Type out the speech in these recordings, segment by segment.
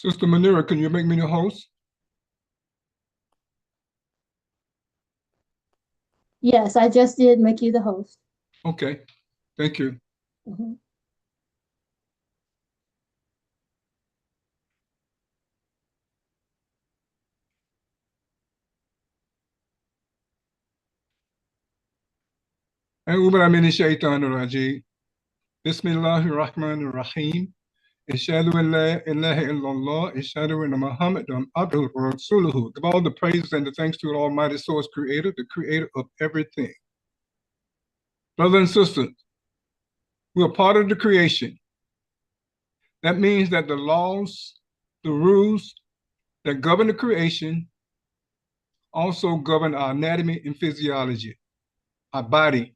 Sister Manira, can you make me the host? Yes, I just did make you the host. Okay, thank you. Mhm. أعوذ بالله من الشيطان الرجيم بسم الله الرحمن الرحيم أشهد أن لا إله إلا الله أشهد أن محمدا عبده ورسوله. Give all the praise and the thanks to the Almighty Source Creator, the Creator of everything. Brothers and sisters, we are part of the creation. That means that the laws, the rules that govern the creation also govern our anatomy and physiology, our body.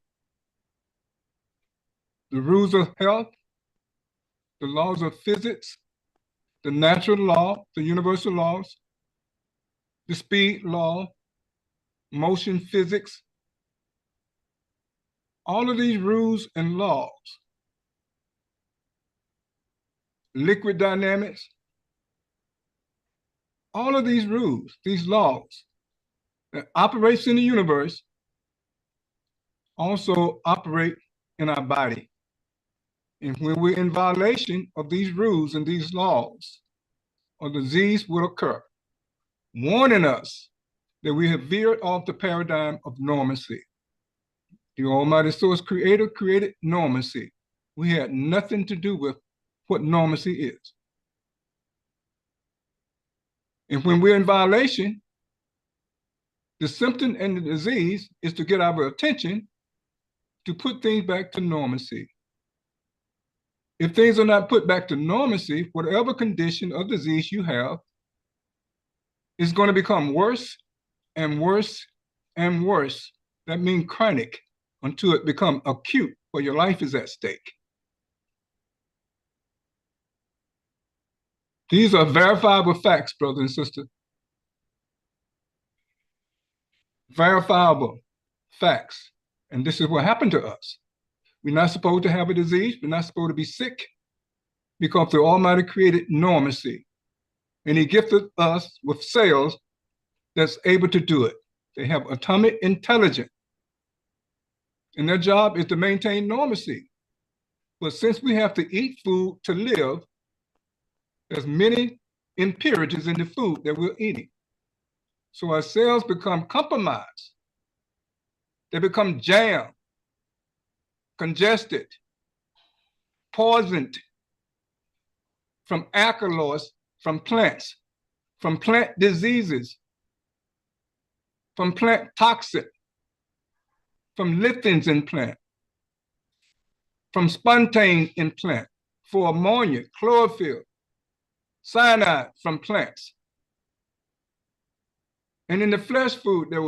The rules of health, the laws of physics, the natural law, the universal laws, the speed law, motion physics, all of these rules and laws, liquid dynamics, all of these rules, these laws that operates in the universe also operate in our body. And when we're in violation of these rules and these laws, a disease will occur, warning us that we have veered off the paradigm of normalcy. The Almighty Source Creator created normalcy. We had nothing to do with what normalcy is. And when we're in violation, the symptom and the disease is to get our attention to put things back to normalcy. If things are not put back to normalcy, whatever condition or disease you have is going to become worse and worse and worse. That means chronic until it becomes acute where your life is at stake. These are verifiable facts, brothers and sisters. Verifiable facts. And this is what happened to us. We're not supposed to have a disease. We're not supposed to be sick because the Almighty created normalcy. And He gifted us with cells that's able to do it. They have atomic intelligence. And their job is to maintain normalcy. But since we have to eat food to live, there's many impurities in the food that we're eating. So our cells become compromised. They become jammed, congested, poisoned from alkaloids from plants, from plant diseases, from plant toxin, from lectins in plant, from spontanes in plant, for ammonia, chlorophyll, cyanide from plants. And in the flesh food that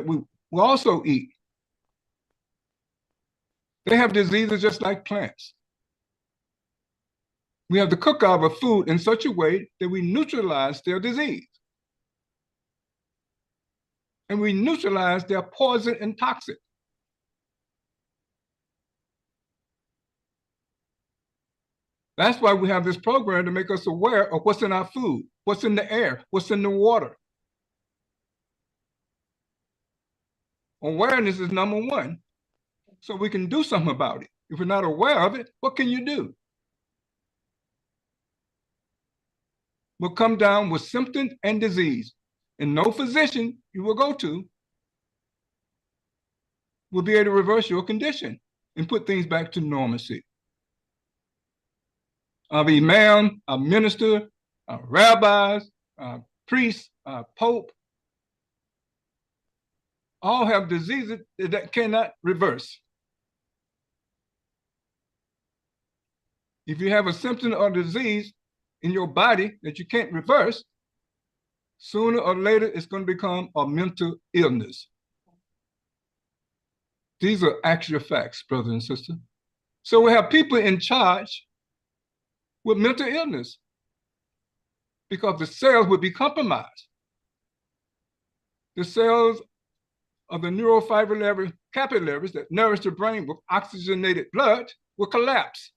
we will also eat, they have diseases just like plants. We have to cook our food in such a way that we neutralize their disease. And we neutralize their poison and toxic. That's why we have this program to make us aware of what's in our food, what's in the air, what's in the water. Awareness is number one, so we can do something about it. If we're not aware of it, what can you do? We'll come down with symptoms and disease, and no physician you will go to will be able to reverse your condition and put things back to normalcy. Our imam, our minister, our rabbis, our priests, our pope, all have diseases that cannot reverse. If you have a symptom or disease in your body that you can't reverse, sooner or later it's going to become a mental illness. These are actual facts, brothers and sisters. So we have people in charge with mental illness because the cells would be compromised. The cells of the neurofibrillary capillaries that nourish the brain with oxygenated blood will collapse.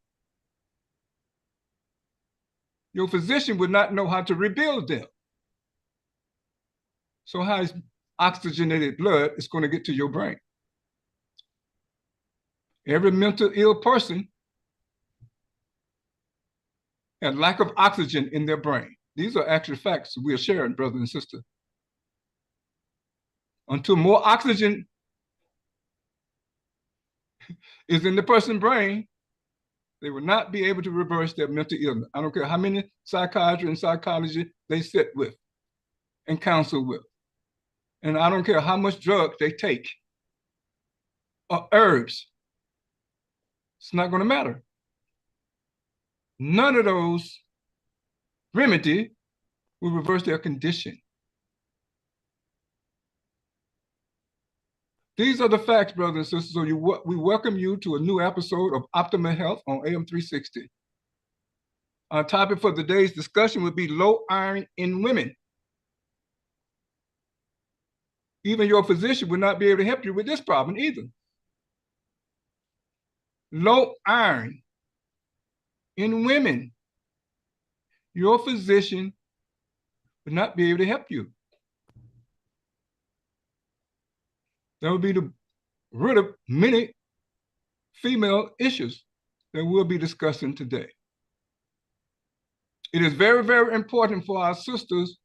Your physician would not know how to rebuild them. So how is oxygenated blood is going to get to your brain? Every mental ill person has lack of oxygen in their brain. These are actual facts we are sharing, brothers and sisters. Until more oxygen is in the person's brain, they will not be able to reverse their mental illness. I don't care how many psychiatrists and psychologists they sit with and counsel with. And I don't care how much drug they take or herbs. It's not going to matter. None of those remedy will reverse their condition. These are the facts, brothers and sisters. So we welcome you to a new episode of Optimal Health on AM 360. Our topic for today's discussion would be low iron in women. Even your physician would not be able to help you with this problem either. Low iron in women. Your physician would not be able to help you. That would be the root of many female issues that we'll be discussing today. It is very, very important for our sisters,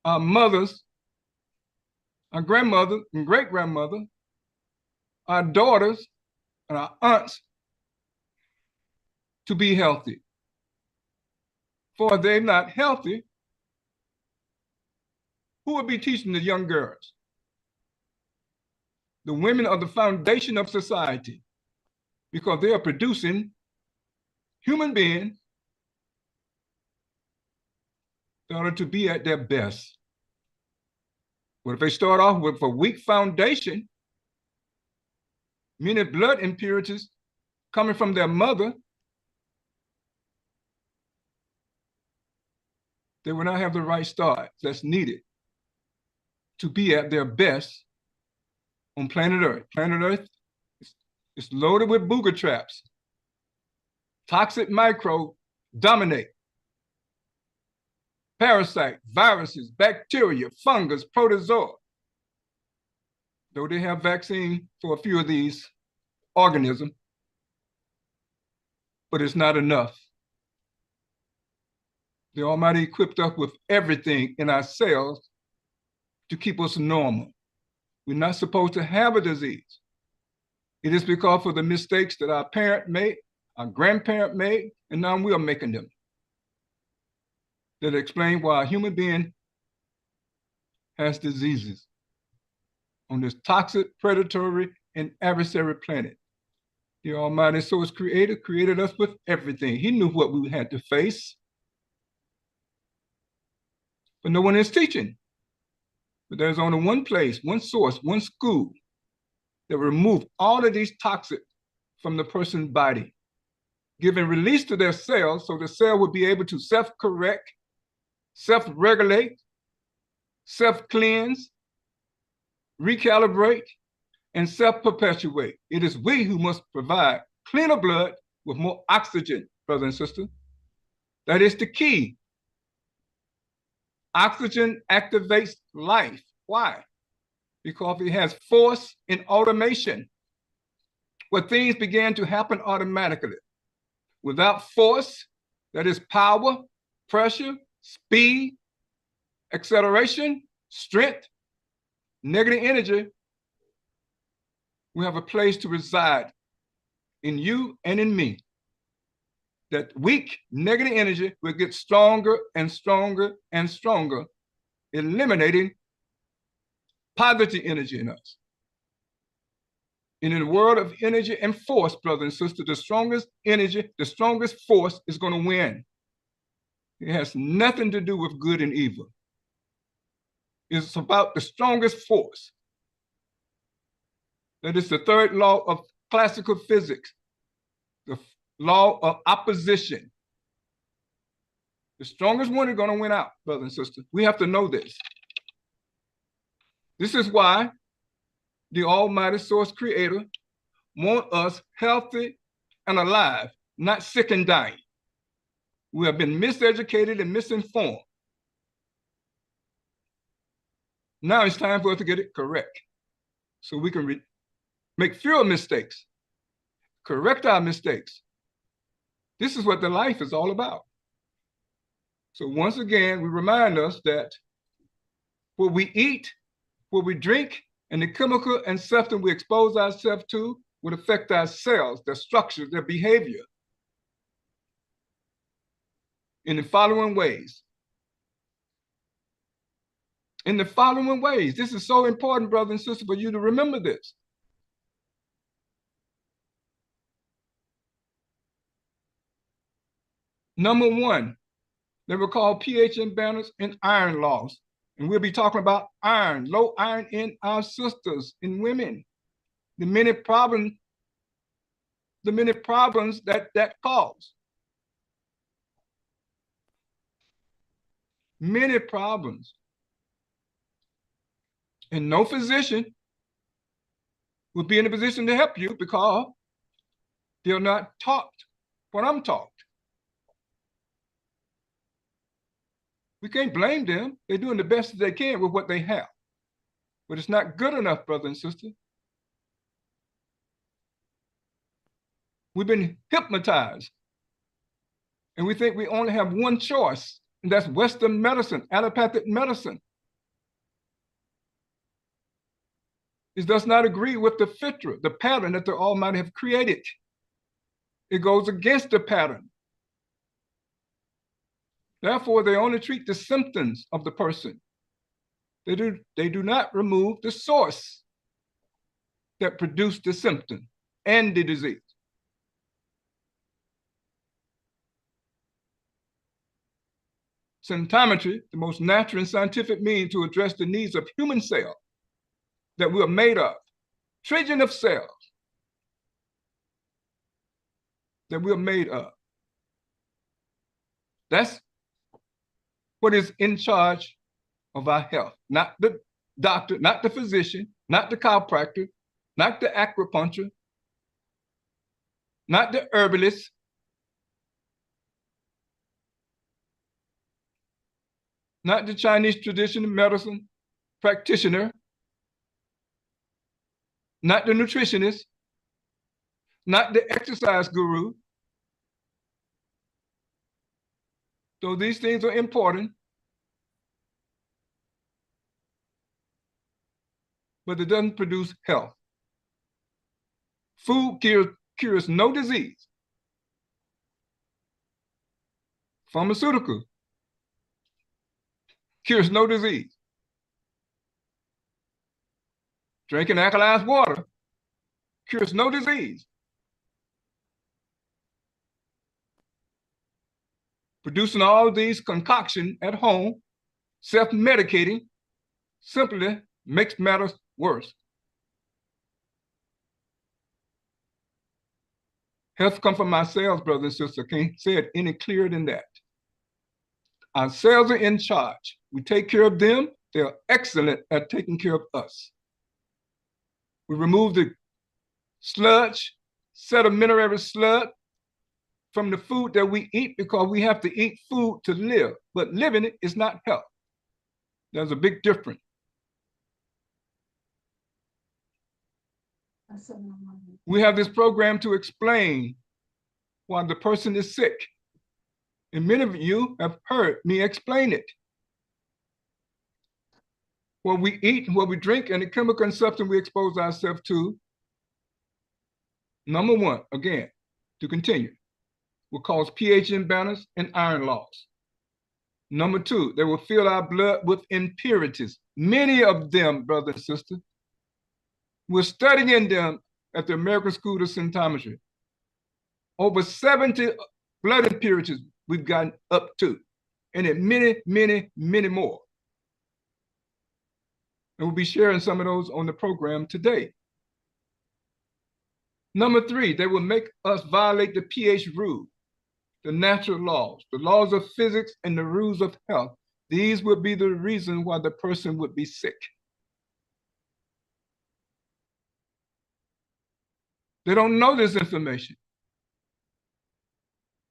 our mothers, our grandmother and great-grandmother, our daughters, and our aunts to be healthy. For if they're not healthy, who will be teaching the young girls? The women are the foundation of society because they are producing human beings in order to be at their best. But if they start off with a weak foundation, meaning blood impurities coming from their mother, they will not have the right start that's needed to be at their best on planet Earth. Planet Earth is loaded with booger traps. Toxic microbes dominate. Parasites, viruses, bacteria, fungus, protozoa. Though they have vaccine for a few of these organisms, but it's not enough. The Almighty equipped us with everything in our cells to keep us normal. We're not supposed to have a disease. It is because of the mistakes that our parent made, our grandparent made, and now we are making them. That explain why a human being has diseases on this toxic, predatory, and adversary planet. The Almighty Source Creator created us with everything. He knew what we had to face. But no one is teaching. But there's only one place, one source, one school that will remove all of these toxins from the person's body, giving release to their cells so the cell will be able to self-correct, self-regulate, self-cleanse, recalibrate, and self-perpetuate. It is we who must provide cleaner blood with more oxygen, brothers and sisters. That is the key. Oxygen activates life. Why? Because it has force in automation, where things began to happen automatically. Without force, that is power, pressure, speed, acceleration, strength, negative energy, we have a place to reside in you and in me. That weak negative energy will get stronger and stronger and stronger, eliminating positive energy in us. And in the world of energy and force, brothers and sisters, the strongest energy, the strongest force is going to win. It has nothing to do with good and evil. It's about the strongest force. That is the third law of classical physics, the law of opposition. The strongest one is going to win out, brothers and sisters. We have to know this. This is why the Almighty Source Creator wants us healthy and alive, not sick and dying. We have been miseducated and misinformed. Now it's time for us to get it correct so we can make fewer mistakes, correct our mistakes. This is what the life is all about. So once again, we remind us that what we eat, what we drink, and the chemical and substance we expose ourselves to would affect our cells, their structure, their behavior in the following ways. In the following ways. This is so important, brothers and sisters, for you to remember this. Number one, they were called pH imbalance and iron loss. And we'll be talking about iron, low iron in our sisters, in women. The many problems that cause. Many problems. And no physician will be in a position to help you because they're not taught what I'm taught. We can't blame them. They're doing the best they can with what they have. But it's not good enough, brother and sister. We've been hypnotized. And we think we only have one choice, and that's Western medicine, allopathic medicine. It does not agree with the fitra, the pattern that the Almighty have created. It goes against the pattern. Therefore, they only treat the symptoms of the person. They do not remove the source that produced the symptom and the disease. Symptometry, the most natural and scientific means to address the needs of human cells that we are made of, trillion of cells that we are made of. That's what is in charge of our health, not the doctor, not the physician, not the chiropractor, not the acupuncture, not the herbalist, not the Chinese traditional medicine practitioner, not the nutritionist, not the exercise guru. So these things are important, but it doesn't produce health. Food cures no disease. Pharmaceutical cures no disease. Drinking alkalized water cures no disease. Producing all these concoctions at home, self-medicating, simply makes matters worse. Health comes from our cells, brothers and sisters. I can't say it any clearer than that. Our cells are in charge. We take care of them. They're excellent at taking care of us. We remove the sludge, sedimentary sludge from the food that we eat because we have to eat food to live. But living is not health. There's a big difference. We have this program to explain why the person is sick. And many of you have heard me explain it. What we eat, what we drink, and the chemical and substance we expose ourselves to, number one, again, to continue, will cause pH imbalance and iron loss. Number two, they will fill our blood with impurities. Many of them, brothers and sisters, we're studying them at the American School of Symptometry. Over 70 blood impurities we've gotten up to, and then many more. And we'll be sharing some of those on the program today. Number three, they will make us violate the pH rule, the natural laws, the laws of physics, and the rules of health. These would be the reason why the person would be sick. They don't know this information.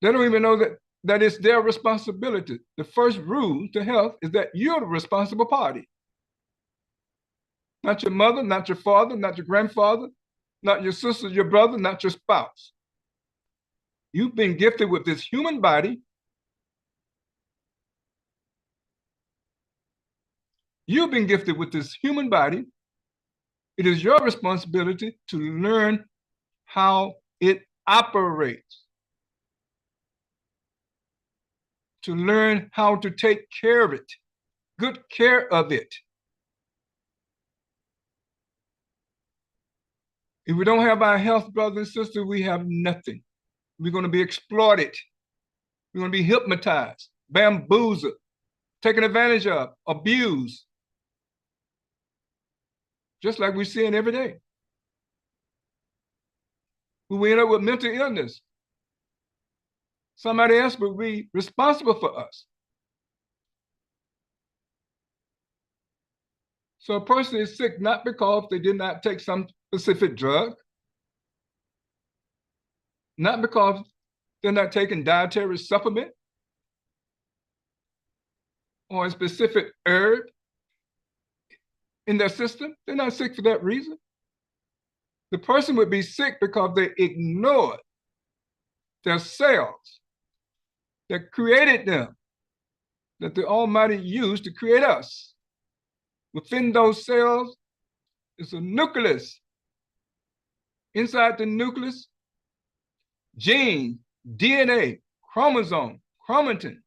They don't even know that that it's their responsibility. The first rule to health is that you're the responsible party. Not your mother, not your father, not your grandfather, not your sister, your brother, not your spouse. You've been gifted with this human body. You've been gifted with this human body. It is your responsibility to learn how it operates, to learn how to take care of it, good care of it. If we don't have our health, brothers and sisters, we have nothing. We're going to be exploited. We're going to be hypnotized, bamboozled, taken advantage of, abused, just like we're seeing every day. We end up with mental illness. Somebody else will be responsible for us. So a person is sick not because they did not take some specific drug, not because they're not taking dietary supplement or a specific herb in their system. They're not sick for that reason. The person would be sick because they ignored their cells that created them, that the Almighty used to create us. Within those cells is a nucleus. Inside the nucleus, gene, DNA, chromosome, chromatin.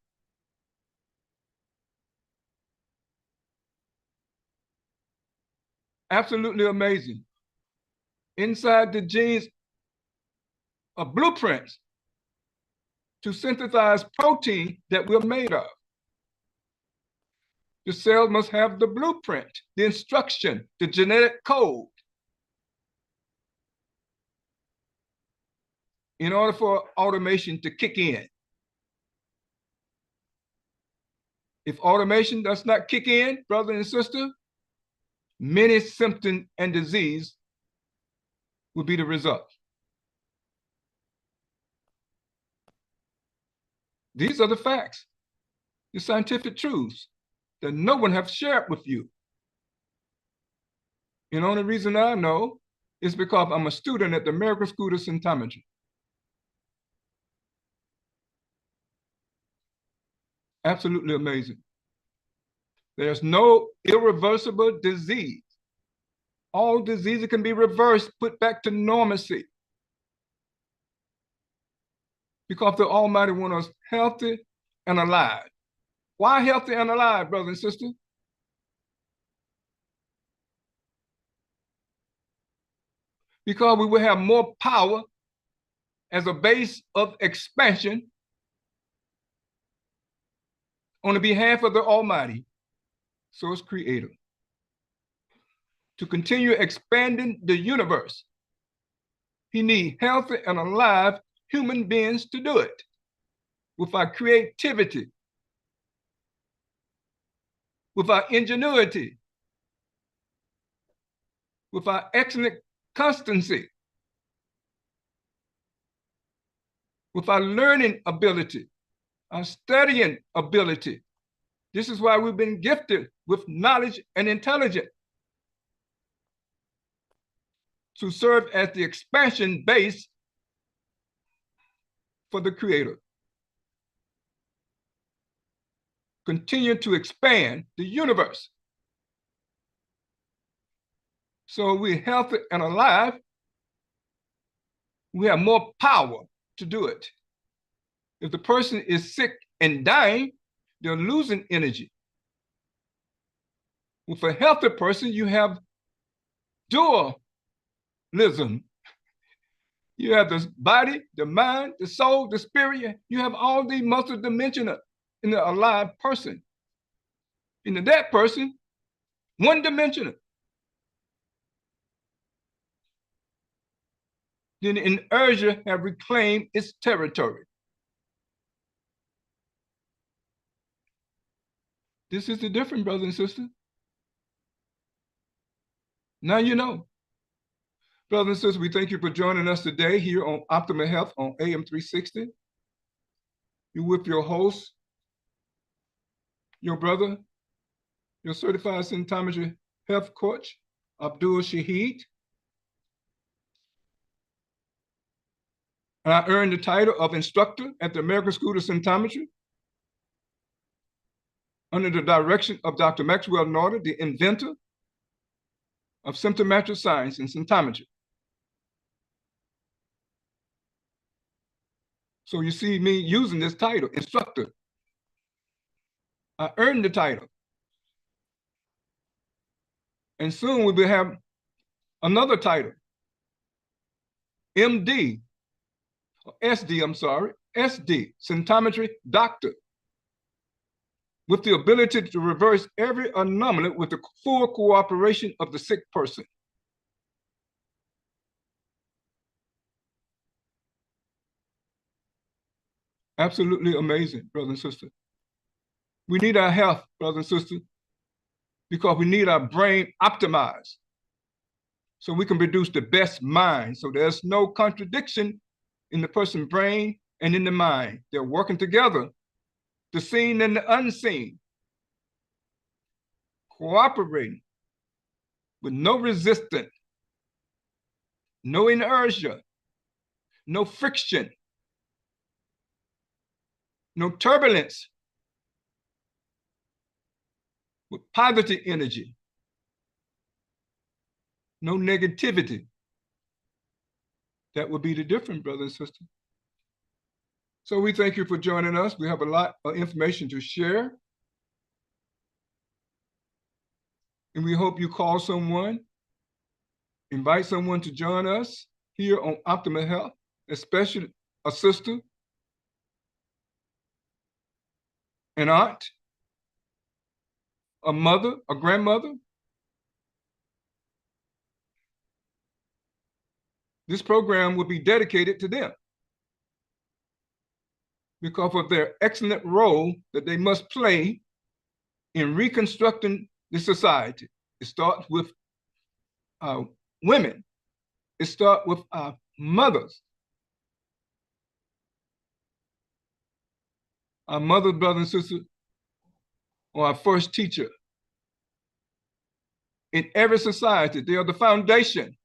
Absolutely amazing. Inside the genes are blueprints to synthesize protein that we're made of. The cell must have the blueprint, the instruction, the genetic code in order for automation to kick in. If automation does not kick in, brother and sister, many symptoms and disease will be the result. These are the facts, the scientific truths that no one has shared with you. And the only reason I know is because I'm a student at the American School of Symptometry. Absolutely amazing. There's no irreversible disease. All diseases can be reversed, put back to normalcy. Because the Almighty wants us healthy and alive. Why healthy and alive, brother and sister? Because we will have more power as a base of expansion on the behalf of the Almighty, Source Creator, to continue expanding the universe. He needs healthy and alive human beings to do it with our creativity, with our ingenuity, with our excellent constancy, with our learning ability, our studying ability. This is why we've been gifted with knowledge and intelligence to serve as the expansion base for the Creator. Continue to expand the universe. So we're healthy and alive. We have more power to do it. If the person is sick and dying, they're losing energy. With a healthy person, you have dualism. You have the body, the mind, the soul, the spirit. You have all these multidimensional in the alive person. In the dead person, one-dimensional. Then in Asia have reclaimed its territory. This is the difference, brothers and sisters. Now you know. Brothers and sisters, we thank you for joining us today here on Optimal Health on AM 360. You with your host, your brother, your certified symptometry health coach, Abdul Shaheed. And I earned the title of instructor at the American School of Symptometry under the direction of Dr. Maxwell Norder, the inventor of symptomatic science and symptometry. So you see me using this title, instructor. I earned the title. And soon we will have another title, MD, or SD, I'm sorry, SD, symptometry doctor, with the ability to reverse every anomaly with the full cooperation of the sick person. Absolutely amazing, brother and sister. We need our health, brother and sister, because we need our brain optimized so we can produce the best mind. So there's no contradiction in the person's brain and in the mind. They're working together, the seen and the unseen, cooperating with no resistance, no inertia, no friction, no turbulence, with positive energy, no negativity. That would be the difference, brother and sister. So we thank you for joining us. We have a lot of information to share. And we hope you call someone, invite someone to join us here on Optimal Health, especially a sister, an aunt, a mother, a grandmother. This program will be dedicated to them because of their excellent role that they must play in reconstructing the society. It starts with women. It starts with our mothers. Our mothers, brothers, and sisters, are our first teacher. In every society, they are the foundation.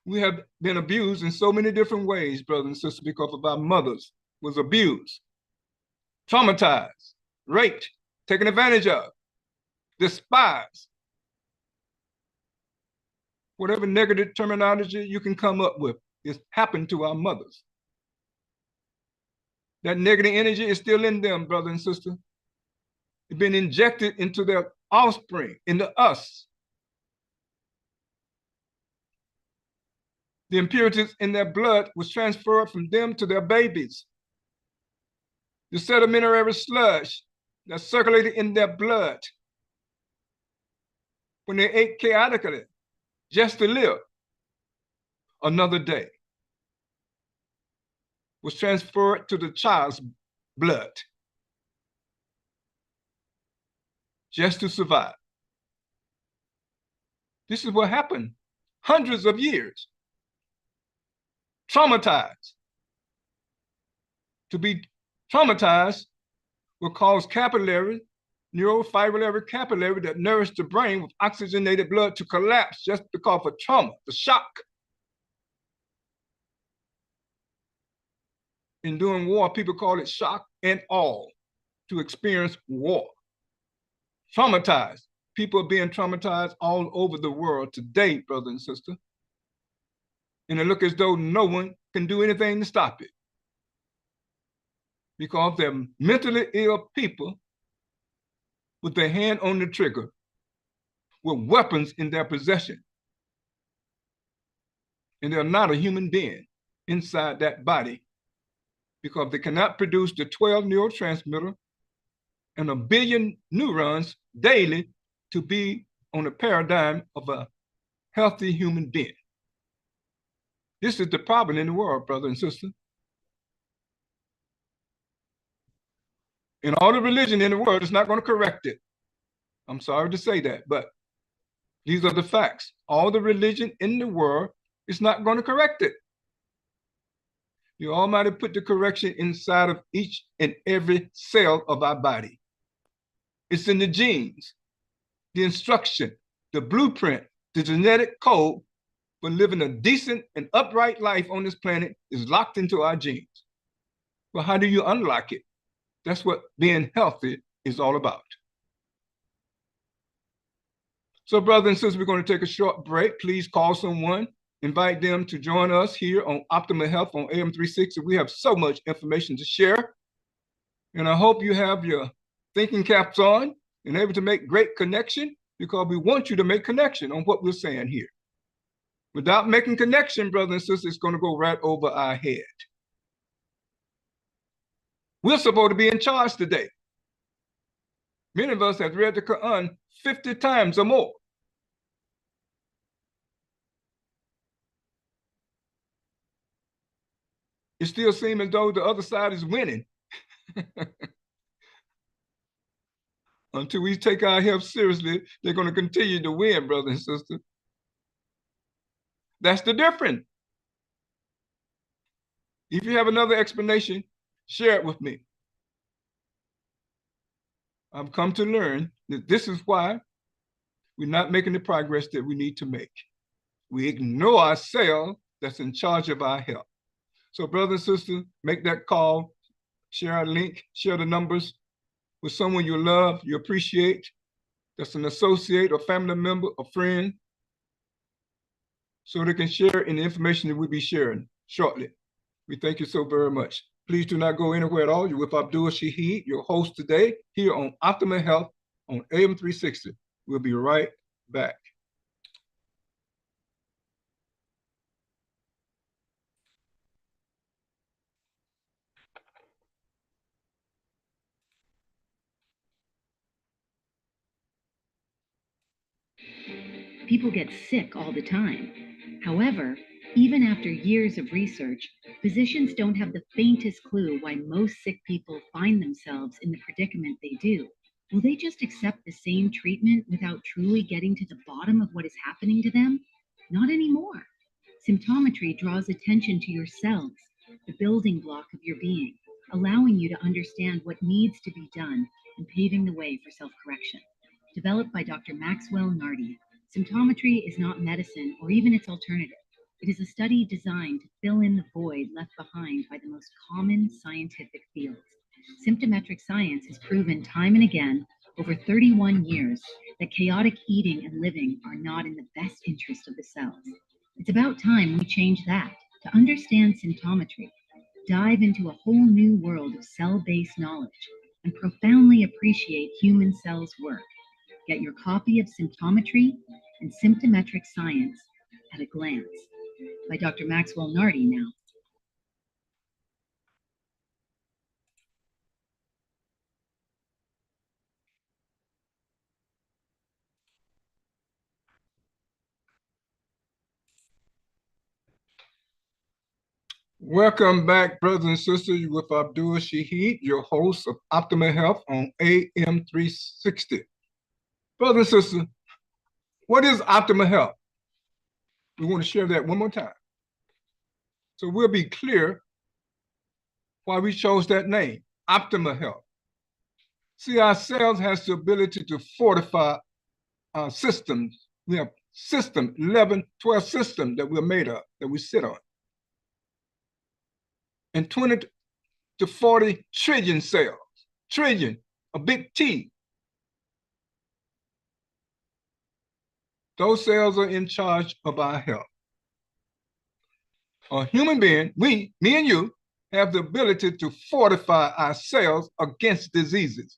We have been abused in so many different ways, brothers and sisters, because of our mothers was abused, traumatized, raped, taken advantage of, despised. Whatever negative terminology you can come up with, it's happened to our mothers. That negative energy is still in them, brother and sister. It's been injected into their offspring, into us. The impurities in their blood was transferred from them to their babies. The sedimentary sludge that circulated in their blood when they ate chaotically just to live another day was transferred to the child's blood just to survive. This is what happened hundreds of years. Traumatized. To be traumatized will cause capillary, neurofibrillary capillary that nourish the brain with oxygenated blood to collapse just because of trauma, the shock. In doing war, people call it shock and awe, to experience war. Traumatized. People are being traumatized all over the world today, brother and sister. And it looks as though no one can do anything to stop it. Because they're mentally ill people with their hand on the trigger, with weapons in their possession. And they're not a human being inside that body because they cannot produce the 12 neurotransmitter and 1 billion neurons daily to be on the paradigm of a healthy human being. This is the problem in the world, brother and sister. And all the religion in the world is not going to correct it. I'm sorry to say that, but these are the facts. All the religion in the world is not going to correct it. The Almighty put the correction inside of each and every cell of our body. It's in the genes, the instruction, the blueprint, the genetic code for living a decent and upright life on this planet is locked into our genes. Well, how do you unlock it? That's what being healthy is all about. So, brothers and sisters, we're going to take a short break. Please call someone, invite them to join us here on Optimal Health on AM 360. We have so much information to share. And I hope you have your thinking caps on and able to make great connection, because we want you to make connection on what we're saying here. Without making connection, brothers and sisters, it's going to go right over our head. We're supposed to be in charge today. Many of us have read the Quran 50 times or more. It still seems as though the other side is winning. Until we take our health seriously, they're going to continue to win, brothers and sisters. That's the difference. If you have another explanation, share it with me. I've come to learn that this is why we're not making the progress that we need to make. We ignore ourselves that's in charge of our health. So, brothers and sisters, make that call, share our link, share the numbers with someone you love, you appreciate, that's an associate or family member or friend, so they can share in the information that we'll be sharing shortly. We thank you so very much. Please do not go anywhere at all. You're with Abdul Shaheed, your host today, here on Optimal Health on AM 360. We'll be right back. People get sick all the time. However, even after years of research, physicians don't have the faintest clue why most sick people find themselves in the predicament they do. Will they just accept the same treatment without truly getting to the bottom of what is happening to them? Not anymore. Symptometry draws attention to your cells, the building block of your being, allowing you to understand what needs to be done and paving the way for self-correction. Developed by Dr. Maxwell Nardi, symptometry is not medicine or even its alternative. It is a study designed to fill in the void left behind by the most common scientific fields. Symptometric science has proven time and again over 31 years that chaotic eating and living are not in the best interest of the cells. It's about time we change that. To understand symptometry, dive into a whole new world of cell-based knowledge and profoundly appreciate human cells' work. Get your copy of Symptometry and Symptometric Science at a Glance by Dr. Maxwell Nardi now. Welcome back, brothers and sisters. You're with Abdul Shaheed, your host of Optimal Health on AM 360. Brothers and sisters, what is optimal health? We want to share that one more time, so we'll be clear why we chose that name, optimal health. See, our cells has the ability to fortify our systems. We have 11, 12 systems that we're made of, that we sit on. And 20 to 40 trillion cells, trillion, a big T. Those cells are in charge of our health. A human being, me and you, have the ability to fortify our cells against diseases,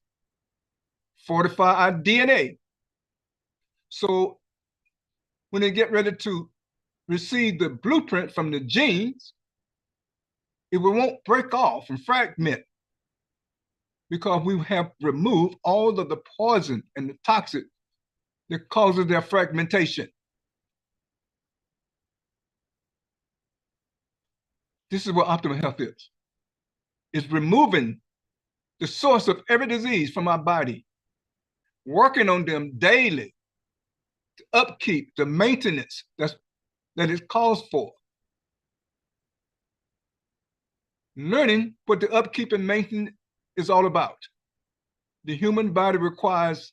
fortify our DNA. So when they get ready to receive the blueprint from the genes, it won't break off and fragment, because we have removed all of the poison and the toxic that causes their fragmentation. This is what optimal health is. It's removing the source of every disease from our body, working on them daily, the upkeep, the maintenance that is called for. learning what the upkeep and maintenance is all about. The human body requires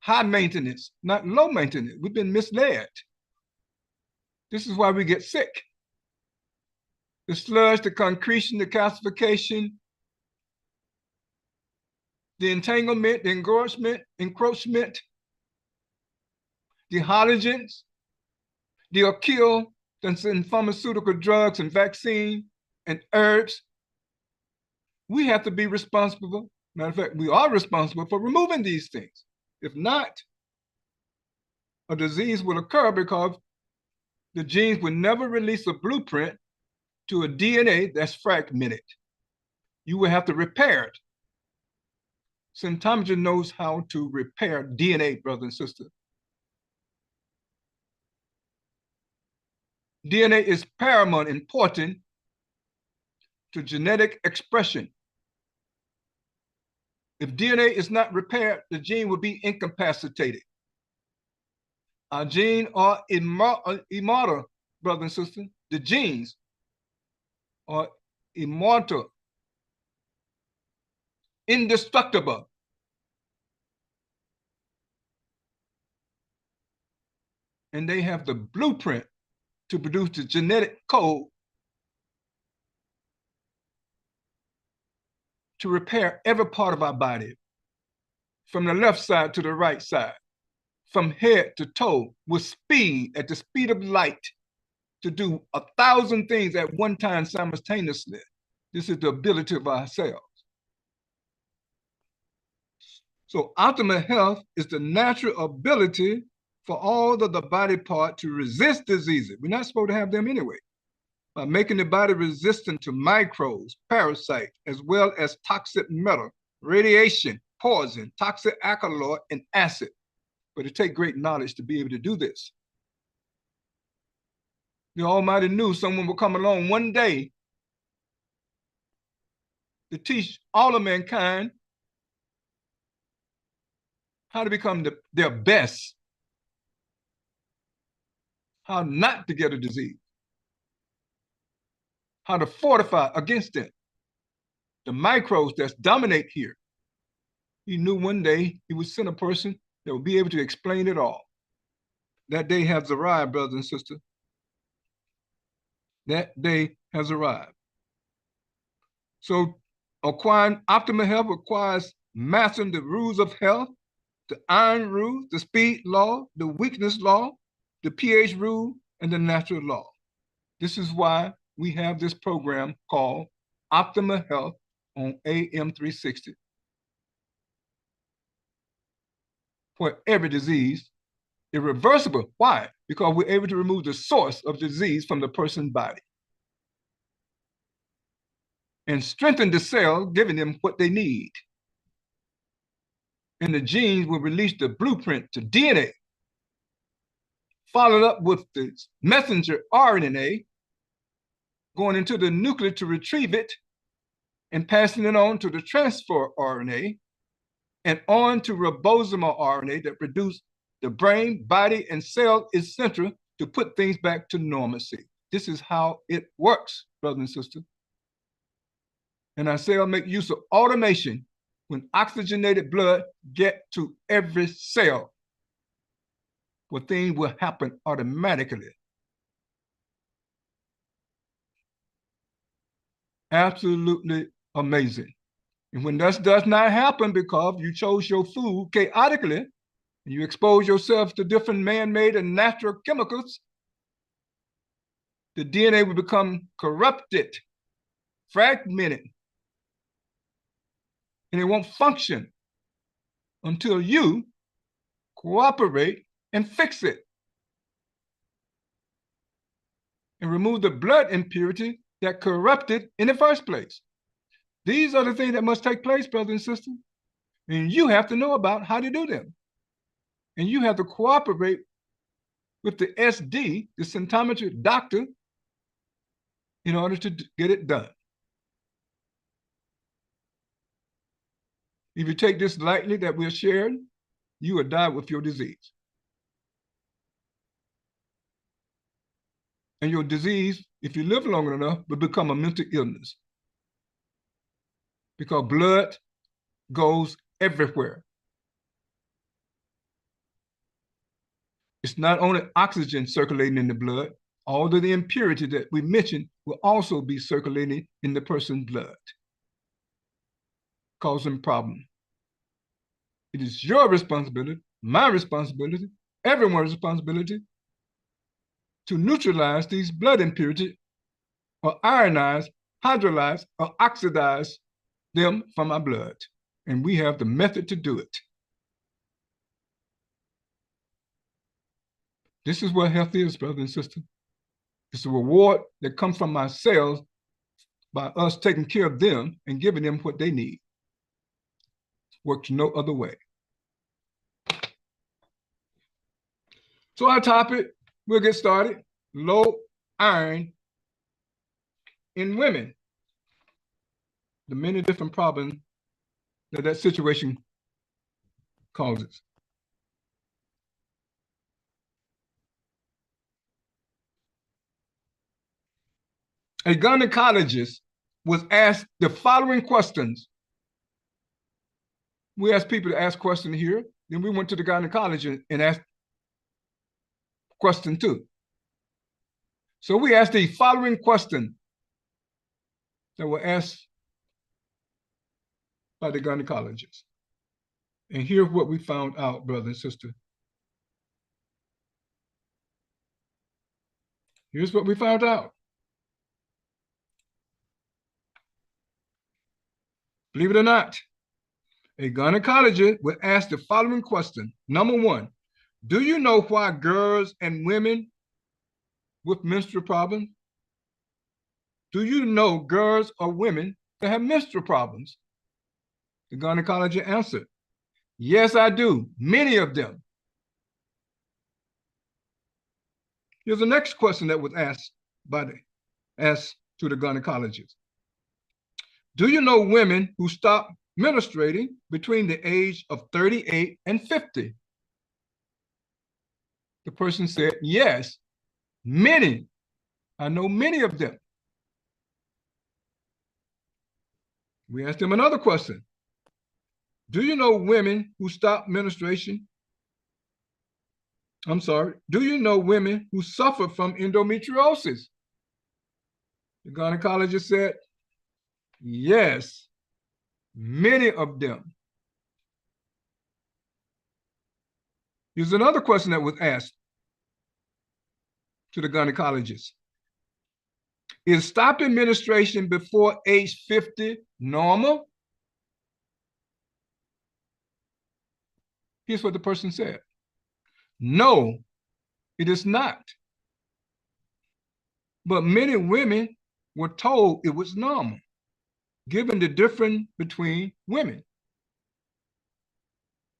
high maintenance, not low maintenance. We've been misled. This is why we get sick. The sludge, the concretion, the calcification, the entanglement, the encroachment, the halogens, the occult that's in pharmaceutical drugs and vaccine and herbs. We have to be responsible. Matter of fact, we are responsible for removing these things. If not, a disease will occur because the genes will never release a blueprint to a DNA that's fragmented. You will have to repair it. Symptometry knows how to repair DNA, brothers and sisters. DNA is paramount important to genetic expression. If DNA is not repaired, the gene will be incapacitated. Our genes are immortal, brothers and sisters. The genes are immortal, indestructible. And they have the blueprint to produce the genetic code to repair every part of our body, from the left side to the right side, from head to toe, with speed, at the speed of light, to do 1,000 things at one time simultaneously. This is the ability of our cells. So optimal health is the natural ability for all of the body part to resist diseases. We're not supposed to have them anyway. By making the body resistant to microbes, parasites, as well as toxic metal, radiation, poison, toxic alkaloid, and acid. But it takes great knowledge to be able to do this. The Almighty knew someone would come along one day to teach all of mankind how to become their best, how not to get a disease, how to fortify against it. The microbes that dominate here. He knew one day he would send a person that would be able to explain it all. That day has arrived, brothers and sisters. That day has arrived. So acquiring optimal health requires mastering the rules of health, the iron rule, the speed law, the weakness law, the pH rule, and the natural law. This is why we have this program called Optimal Health on AM 360. For every disease, irreversible. Why? Because we're able to remove the source of disease from the person's body and strengthen the cell, giving them what they need. And the genes will release the blueprint to DNA, followed up with the messenger RNA, going into the nucleus to retrieve it and passing it on to the transfer RNA and on to ribosomal RNA that produce the brain, body, and cell is central to put things back to normalcy. This is how it works, brothers and sisters. And our cell make use of automation when oxygenated blood get to every cell. Well, things will happen automatically. Absolutely amazing. And when that does not happen because you chose your food chaotically, and you expose yourself to different man-made and natural chemicals, the DNA will become corrupted, fragmented, and it won't function until you cooperate and fix it and remove the blood impurity that corrupted in the first place. These are the things that must take place, brothers and sisters. And you have to know about how to do them. And you have to cooperate with the SD, the symptometry doctor, in order to get it done. If you take this lightly that we're sharing, you will die with your disease. And your disease, if you live long enough, will become a mental illness. because blood goes everywhere. It's not only oxygen circulating in the blood, all of the impurity that we mentioned will also be circulating in the person's blood, causing problems. It is your responsibility, my responsibility, everyone's responsibility to neutralize these blood impurities or ionize, hydrolyze, or oxidize them from our blood. And we have the method to do it. This is what health is, brothers and sisters. It's a reward that comes from our cells by us taking care of them and giving them what they need. Works no other way. So our topic, we'll get started. Low iron in women. The many different problems that situation causes. A gynecologist was asked the following questions. We asked people to ask questions here. Then we went to the gynecologist and asked question 2. So we asked the following question that were asked by the gynecologist. And here's what we found out, brother and sister. Here's what we found out. Believe it or not, a gynecologist would ask the following question. Number 1, do you know why girls and women with menstrual problems? Do you know girls or women that have menstrual problems? The gynecologist answered, yes, I do, many of them. Here's the next question that was asked to the gynecologist. Do you know women who stop menstruating between the age of 38 and 50? The person said, yes, many. I know many of them. We asked them another question. Do you know women who stop menstruation? Do you know women who suffer from endometriosis? The gynecologist said, yes, many of them. Here's another question that was asked to the gynecologist. Is stopping menstruation before age 50 normal? Here's what the person said. No, it is not. But many women were told it was normal, given the difference between women.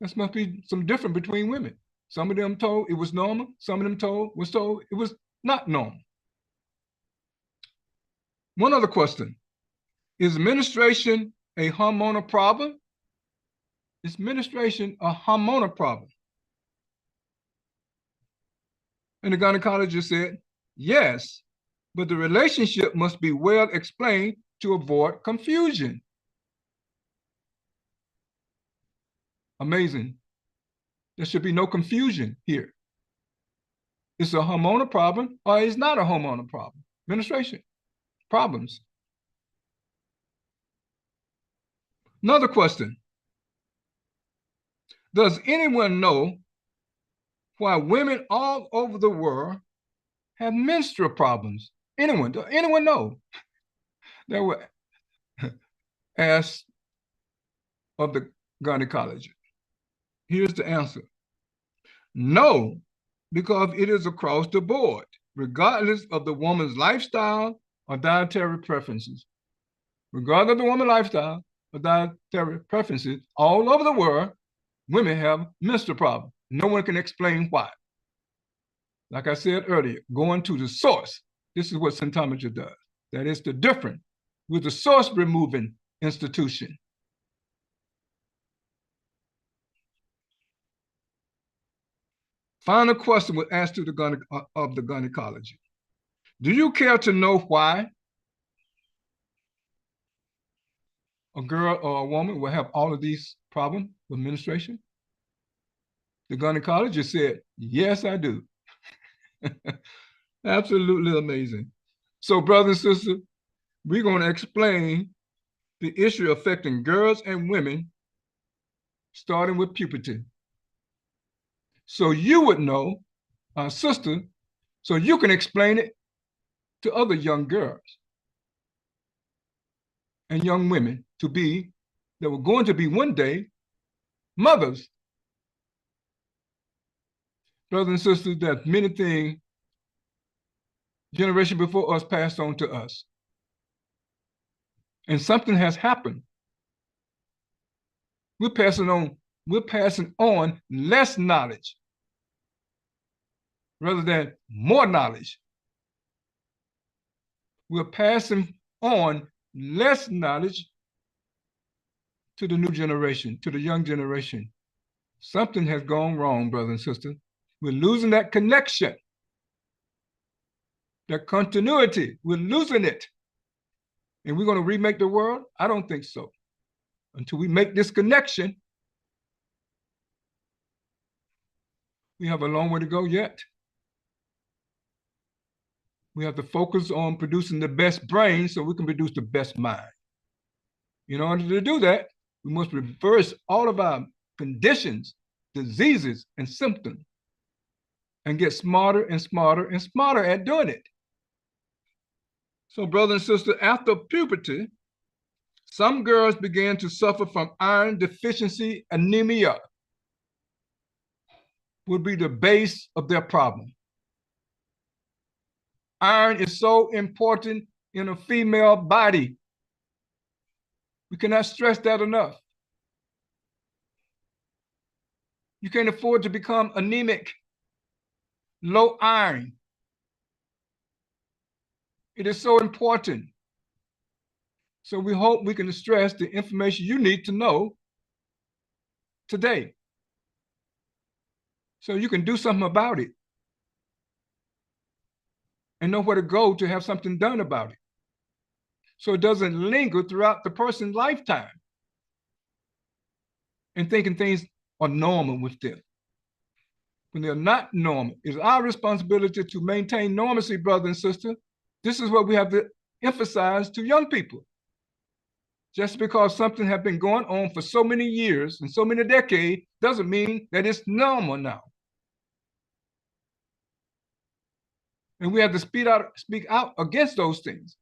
There must be some difference between women. Some of them told it was normal. Some of them was told it was not normal. One other question. Is menstruation a hormonal problem? Is menstruation a hormonal problem? And the gynecologist said, yes, but the relationship must be well explained to avoid confusion. Amazing. There should be no confusion here. It's a hormonal problem or it's not a hormonal problem. Menstruation problems. Another question. Does anyone know why women all over the world have menstrual problems? Anyone? Does anyone know? That were asked of the gynecologist. Here's the answer. No, because it is across the board, regardless of the woman's lifestyle or dietary preferences. Regardless of the woman's lifestyle or dietary preferences, all over the world, women have menstrual problems. No one can explain why. Like I said earlier, going to the source. This is what symptometry does. That is the difference with the source removing institution. Final question was asked to the gynecologist. Do you care to know why a girl or a woman will have all of these problems with menstruation? The gynecologist said, yes, I do. Absolutely amazing. So, brothers and sisters, we're going to explain the issue affecting girls and women, starting with puberty. So you would know, sister, so you can explain it to other young girls and young women that were going to be one day mothers. Brothers and sisters, that many things generation before us passed on to us. And something has happened. We're passing on less knowledge rather than more knowledge. We're passing on less knowledge to the new generation, to the young generation. Something has gone wrong, brothers and sisters. We're losing that connection, that continuity. We're losing it. And we're going to remake the world? I don't think so. Until we make this connection, we have a long way to go yet. We have to focus on producing the best brain so we can produce the best mind. In order to do that, we must reverse all of our conditions, diseases, and symptoms, and get smarter and smarter and smarter at doing it. So, brothers and sisters, after puberty, some girls began to suffer from iron deficiency anemia, would be the base of their problem. Iron is so important in a female body. We cannot stress that enough. You can't afford to become anemic, low iron. It is so important. So we hope we can stress the information you need to know today, so you can do something about it and know where to go to have something done about it, so it doesn't linger throughout the person's lifetime and thinking things are normal with them when they're not normal. It's our responsibility to maintain normalcy, brother and sister. This is what we have to emphasize to young people. Just because something has been going on for so many years and so many decades doesn't mean that it's normal now. And we have to speak out against those things.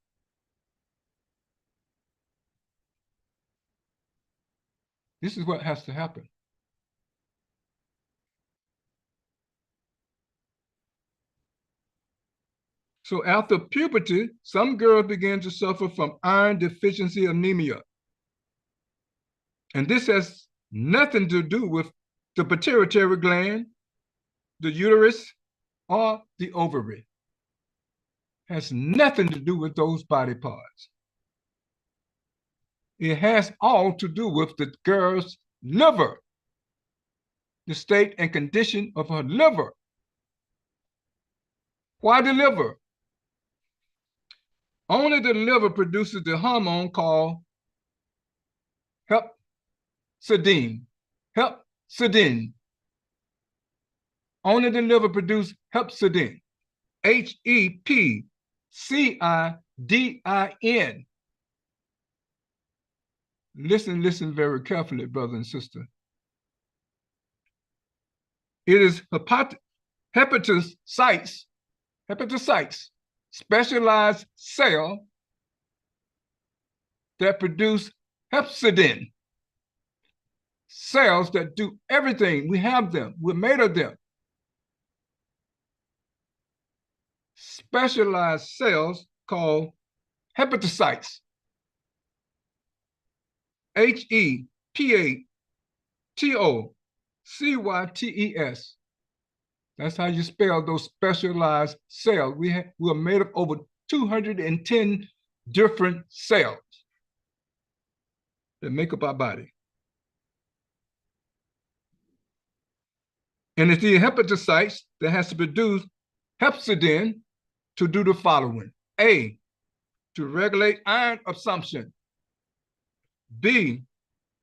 This is what has to happen. So after puberty, some girls began to suffer from iron deficiency anemia. And this has nothing to do with the pituitary gland, the uterus, or the ovary. Has nothing to do with those body parts. It has all to do with the girl's liver, the state and condition of her liver. Why the liver? Only the liver produces the hormone called hepcidin. Hepcidin. Only the liver produces hepcidin. Hepcidin. Listen very carefully, brother and sister. It is hepatocytes, specialized cell that produce hepcidin. Cells that do everything. We have them. We're made of them. Specialized cells called hepatocytes. hepatocytes. That's how you spell those specialized cells. We are made of over 210 different cells that make up our body. And it's the hepatocytes that has to produce hepcidin to do the following. A, to regulate iron absorption. B,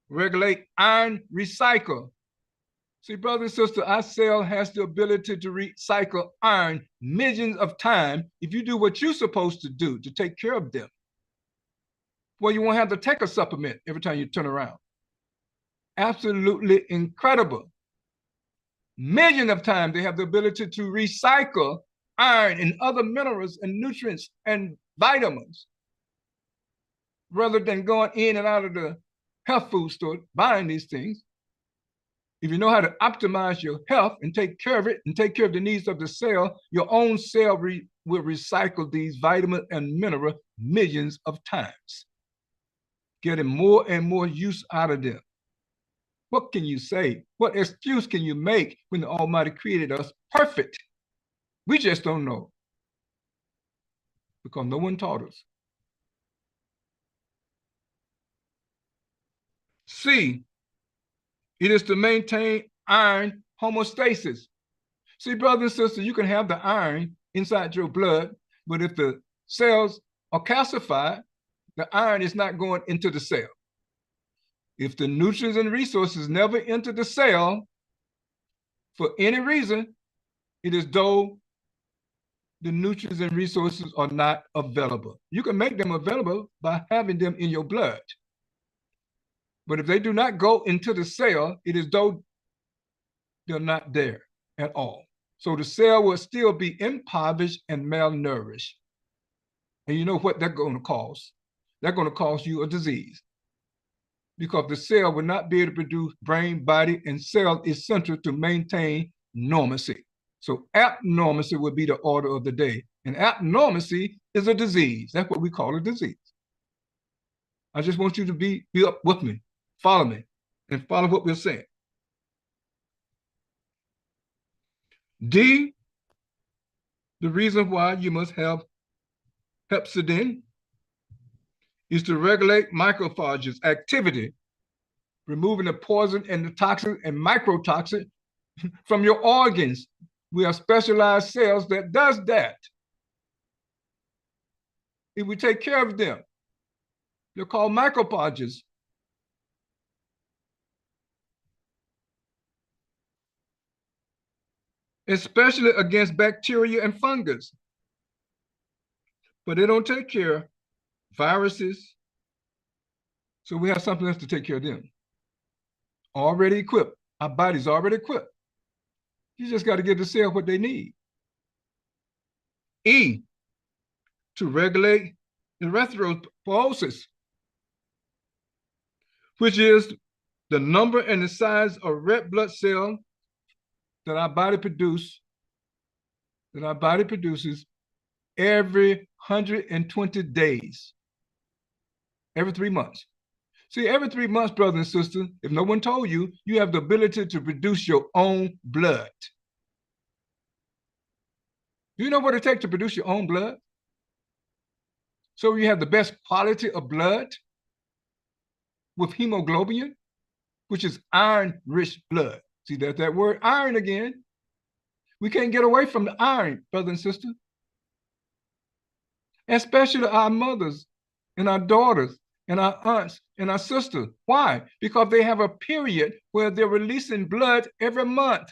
regulate iron recycle. See, brother and sister, our cell has the ability to recycle iron millions of times if you do what you're supposed to do to take care of them. Well, you won't have to take a supplement every time you turn around. Absolutely incredible. Millions of times they have the ability to recycle iron and other minerals and nutrients and vitamins rather than going in and out of the health food store buying these things. If you know how to optimize your health and take care of it and take care of the needs of the cell, your own cell will recycle these vitamins and minerals millions of times, getting more and more use out of them. What can you say? What excuse can you make when the Almighty created us perfect? We just don't know because no one taught us. C, it is to maintain iron homeostasis. See, brothers and sisters, you can have the iron inside your blood, but if the cells are calcified, the iron is not going into the cell. If the nutrients and resources never enter the cell for any reason, it is though the nutrients and resources are not available. You can make them available by having them in your blood. But if they do not go into the cell, it is though they're not there at all. So the cell will still be impoverished and malnourished. And you know what that's going to cause? That's going to cause you a disease. Because the cell will not be able to produce brain, body, and cell essential to maintain normalcy. So abnormalcy would be the order of the day. And abnormalcy is a disease. That's what we call a disease. I just want you to be up with me, and follow what we're saying. D, the reason why you must have hepcidin is to regulate macrophages activity, removing the poison and the toxin and microtoxin from your organs. We have specialized cells that does that. If we take care of them, they're called macrophages. Especially against bacteria and fungus. But they don't take care of viruses. So we have something else to take care of them. Already equipped. Our body's already equipped. You just got to give the cell what they need. E, to regulate erythropoiesis, which is the number and the size of red blood cell that our body produces every 120 days, every 3 months. See, every 3 months, brothers and sisters, if no one told you, you have the ability to produce your own blood. Do you know what it takes to produce your own blood? So you have the best quality of blood with hemoglobin, which is iron-rich blood. See, there's that word iron again. We can't get away from the iron, brother and sister. Especially our mothers and our daughters and our aunts and our sisters. Why? Because they have a period where they're releasing blood every month.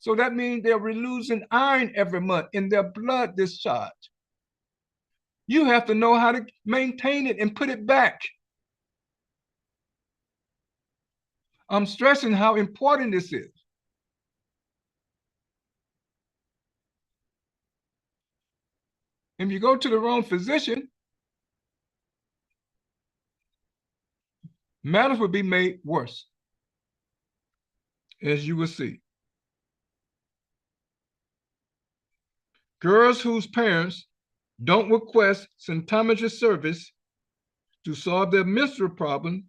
So that means they're losing iron every month in their blood discharge. You have to know how to maintain it and put it back. I'm stressing how important this is. If you go to the wrong physician, matters will be made worse, as you will see. Girls whose parents don't request symptometry service to solve their menstrual problem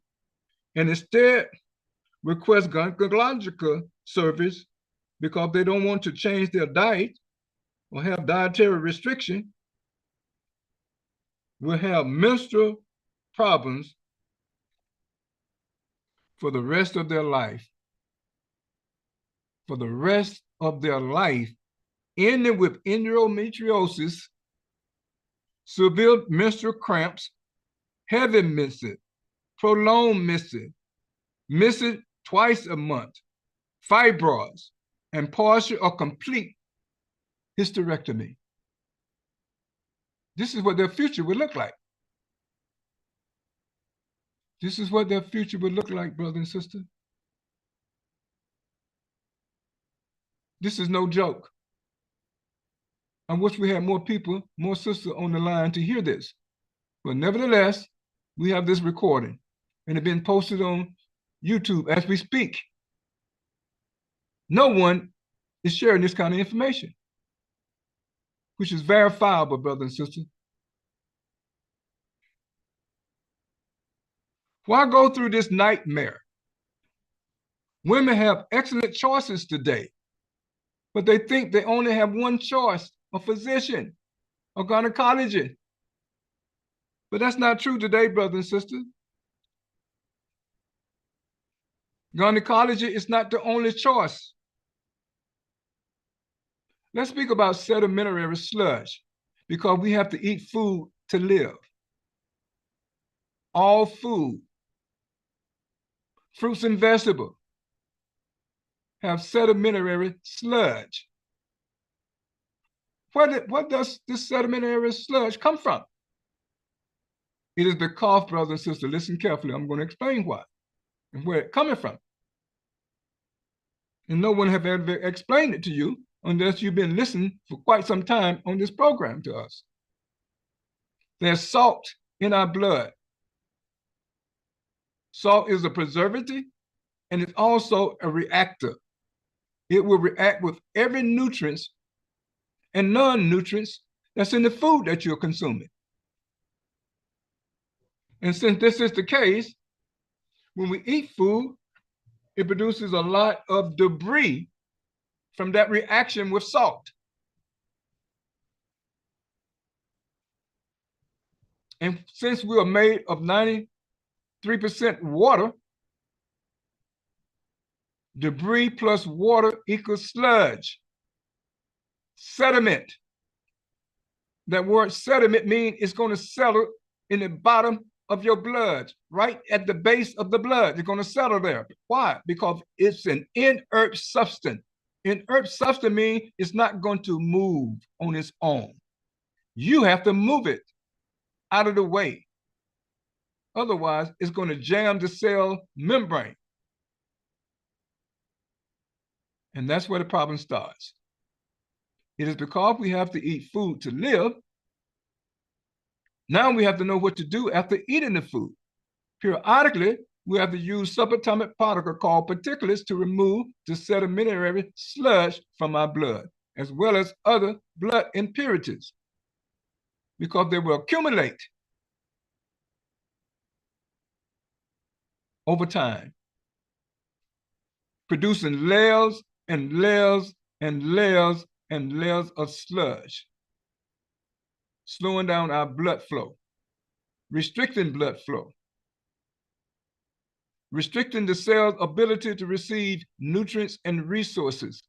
and instead request gynecological service because they don't want to change their diet or have dietary restriction will have menstrual problems for the rest of their life. For the rest of their life, ending with endometriosis, severe menstrual cramps, heavy menses, prolonged missing twice a month, fibroids, and partial or complete hysterectomy. This is what their future would look like. This is what their future would look like, brother and sister. This is no joke. I wish we had more people, more sisters on the line to hear this. But nevertheless, we have this recording and it's been posted on YouTube as we speak. No one is sharing this kind of information, which is verifiable, brother and sister. Why go through this nightmare? Women have excellent choices today, but they think they only have one choice, a physician, a gynecologist. But that's not true today, brother and sister. Gynecology is not the only choice. Let's speak about sedimentary sludge, because we have to eat food to live. All food, fruits and vegetables, have sedimentary sludge. What does this sedimentary sludge come from? It is the cough, brothers and sisters. Listen carefully. I'm going to explain why and where it's coming from. And no one have ever explained it to you unless you've been listening for quite some time on this program to us. There's salt in our blood. Salt is a preservative and it's also a reactor. It will react with every nutrient and non-nutrients that's in the food that you're consuming. And since this is the case, when we eat food, it produces a lot of debris from that reaction with salt. And since we are made of 93% water, debris plus water equals sludge, sediment. That word sediment means it's going to settle in the bottom of your blood, right at the base of the blood. It's going to settle there. Why? Because it's an inert substance. Inert substance means it's not going to move on its own. You have to move it out of the way. Otherwise, it's going to jam the cell membrane. And that's where the problem starts. It is because we have to eat food to live. Now we have to know what to do after eating the food. Periodically, we have to use subatomic particles called particulates to remove the sedimentary sludge from our blood, as well as other blood impurities, because they will accumulate over time, producing layers and layers and layers and layers of sludge, slowing down our blood flow, restricting blood flow, restricting the cell's ability to receive nutrients and resources,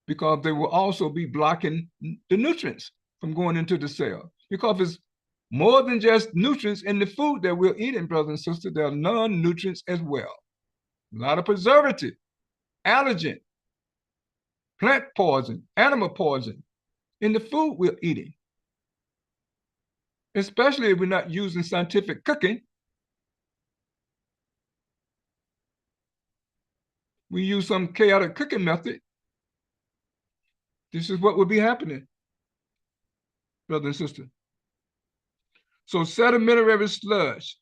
because they will also be blocking the nutrients from going into the cell. Because it's more than just nutrients in the food that we're eating, brothers and sisters, there are non-nutrients as well. A lot of preservative, allergen, plant poison, animal poison in the food we're eating. Especially if we're not using scientific cooking. We use some chaotic cooking method. This is what will be happening, brother and sister. So sedimentary sludge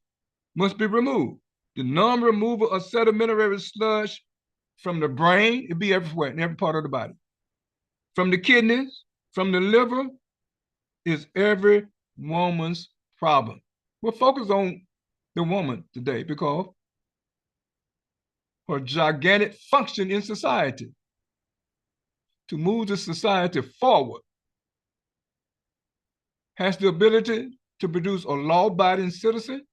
must be removed. The non-removal of sedimentary sludge from the brain, it'll be everywhere, in every part of the body. From the kidneys, from the liver, is every woman's problem. We'll focus on the woman today because her gigantic function in society to move the society forward has the ability to produce a law-abiding citizen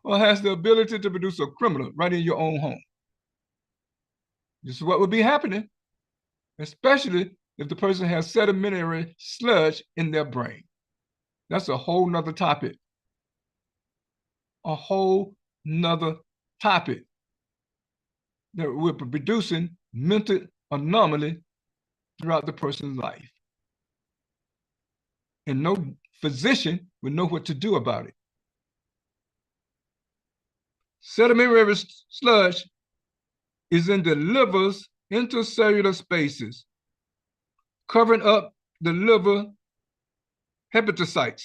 or has the ability to produce a criminal right in your own home. This is what would be happening, especially if the person has sedimentary sludge in their brain. That's a whole nother topic. a whole nother topic that we're producing mental anomaly throughout the person's life. And no physician would know what to do about it. Sedimentary sludge is in the liver's intercellular spaces, covering up the liver hepatocytes,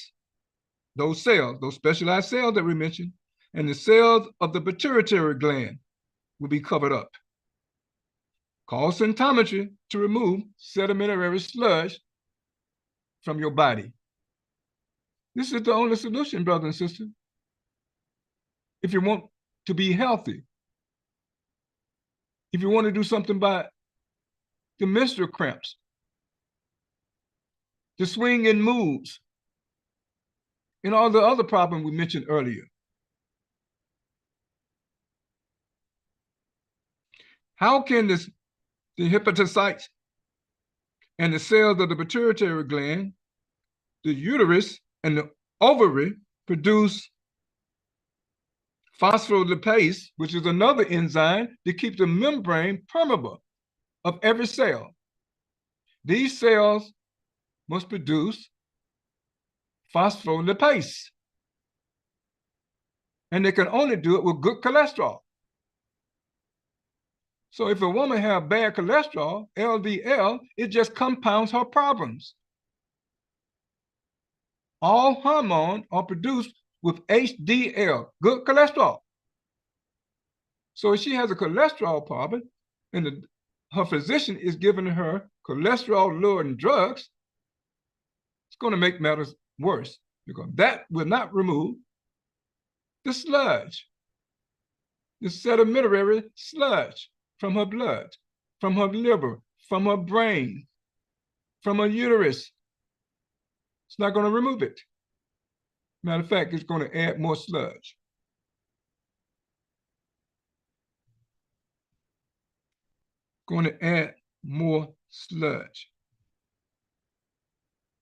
those cells, those specialized cells that we mentioned, and the cells of the pituitary gland will be covered up. Call symptometry to remove sedimentary sludge from your body. This is the only solution, brothers and sisters. If you want to be healthy, if you want to do something about the menstrual cramps, the swing in moods, and all the other problems we mentioned earlier. How can the hepatocytes and the cells of the pituitary gland, the uterus, and the ovary produce phospholipase, which is another enzyme to keep the membrane permeable of every cell? These cells must produce phospholipase, and they can only do it with good cholesterol. So if a woman has bad cholesterol, LDL, it just compounds her problems. All hormones are produced with HDL, good cholesterol. So if she has a cholesterol problem and her physician is giving her cholesterol-lowering drugs, it's going to make matters worse because that will not remove the sludge, the sedimentary sludge from her blood, from her liver, from her brain, from her uterus. It's not going to remove it. Matter of fact, it's going to add more sludge. Going to add more sludge.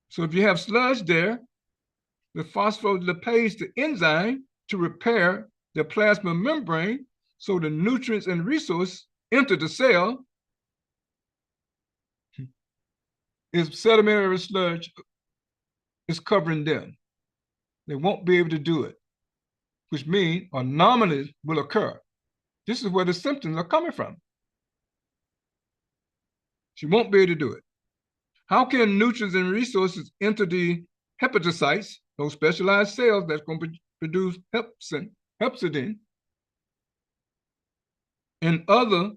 So if you have sludge there, the phospholipase, the enzyme to repair the plasma membrane so the nutrients and resources enter the cell, is sedimentary sludge is covering them. They won't be able to do it, which means anomalies will occur. This is where the symptoms are coming from. She won't be able to do it. How can nutrients and resources enter the hepatocytes, those specialized cells that's going to produce hepcidin, and other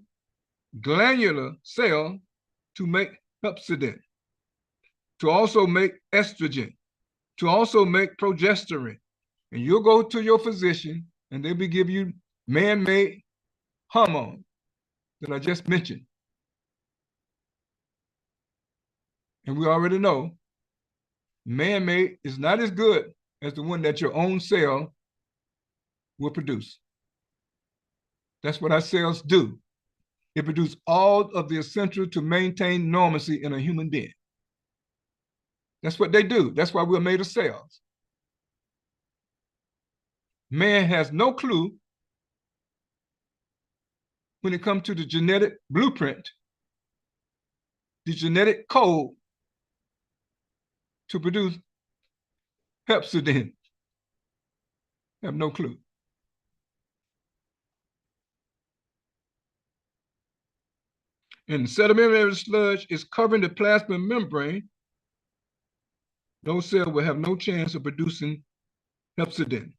glandular cells to make hepcidin, to also make estrogen, to also make progesterone? And you'll go to your physician and they'll be giving you man-made hormone that I just mentioned. And we already know man-made is not as good as the one that your own cell will produce. That's what our cells do. It produces all of the essential to maintain normalcy in a human being. That's what they do. That's why we're made of cells. Man has no clue when it comes to the genetic blueprint, the genetic code to produce hepcidin. Have no clue. And sedimentary sludge is covering the plasma membrane. Those cells will have no chance of producing hepcidin.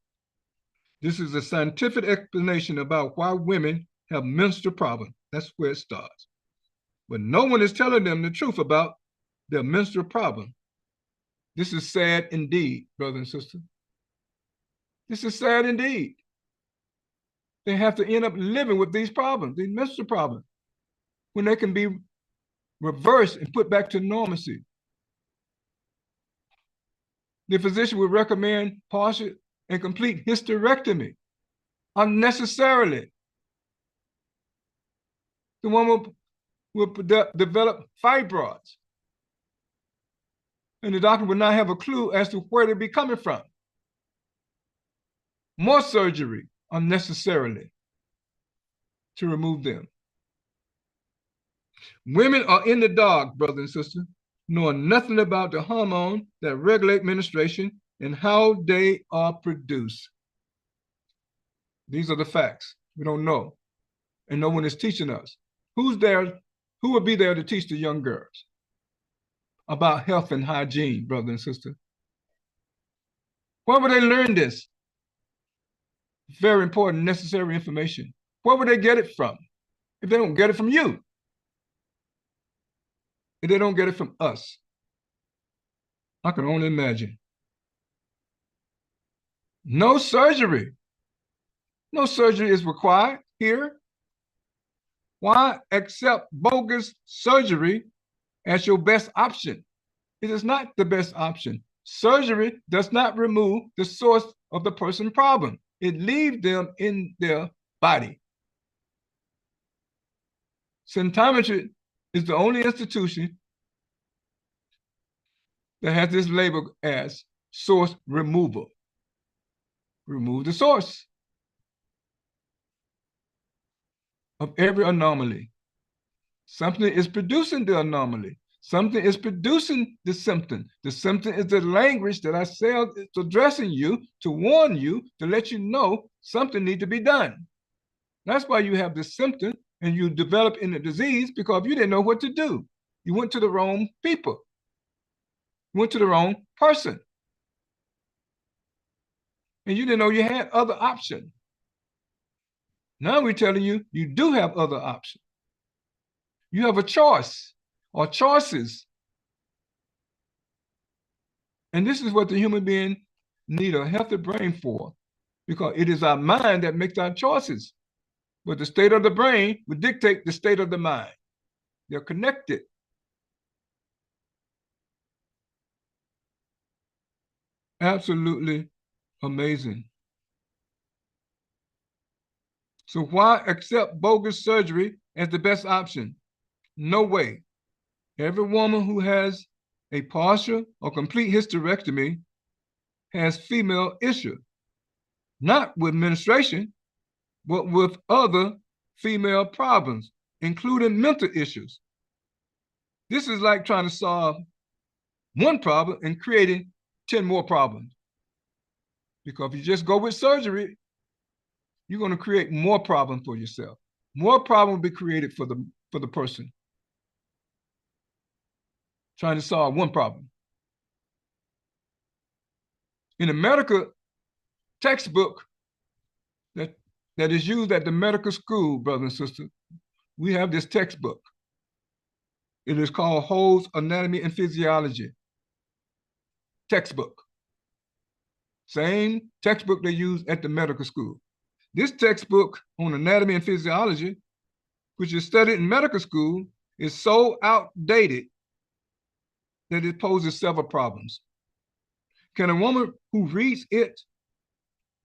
This is a scientific explanation about why women have menstrual problems. That's where it starts. But no one is telling them the truth about their menstrual problem. This is sad indeed, brother and sister. This is sad indeed. They have to end up living with these problems, these menstrual problems, when they can be reversed and put back to normalcy. The physician would recommend partial and complete hysterectomy unnecessarily. The woman will develop fibroids, and the doctor would not have a clue as to where they'd be coming from. more surgery unnecessarily to remove them. Women are in the dark, brother and sister, knowing nothing about the hormones that regulate menstruation and how they are produced. These are the facts. We don't know. And no one is teaching us. Who's there? Who will be there to teach the young girls about health and hygiene, brother and sister? Where would they learn this? Very important, necessary information. Where would they get it from? If they don't get it from you, if they don't get it from us, I can only imagine. No surgery. No surgery is required here. Why accept bogus surgery as your best option? It is not the best option. Surgery does not remove the source of the person's problem. It leaves them in their body. Symptometry is the only institution that has this label as source removal. Remove the source of every anomaly. Something is producing the anomaly. Something is producing the symptom. The symptom is the language that I say is addressing you to warn you, to let you know something needs to be done. That's why you have the symptom and you develop in the disease, because you didn't know what to do. You went to the wrong people. You went to the wrong person. And you didn't know you had other options. Now we're telling you, you do have other options. You have a choice or choices. And this is what the human being need a healthy brain for, because it is our mind that makes our choices. But the state of the brain would dictate the state of the mind. They're connected. Absolutely amazing. So why accept bogus surgery as the best option? No way. Every woman who has a partial or complete hysterectomy has female issue, not with menstruation, but with other female problems, including mental issues. This is like trying to solve one problem and creating 10 more problems. Because if you just go with surgery, you're going to create more problems for yourself. More problems will be created for the person trying to solve one problem. In a medical textbook that is used at the medical school, brothers and sisters, we have this textbook. It is called Host Anatomy and Physiology textbook. Same textbook they use at the medical school. This textbook on anatomy and physiology, which is studied in medical school, is so outdated that it poses several problems. Can a woman who reads it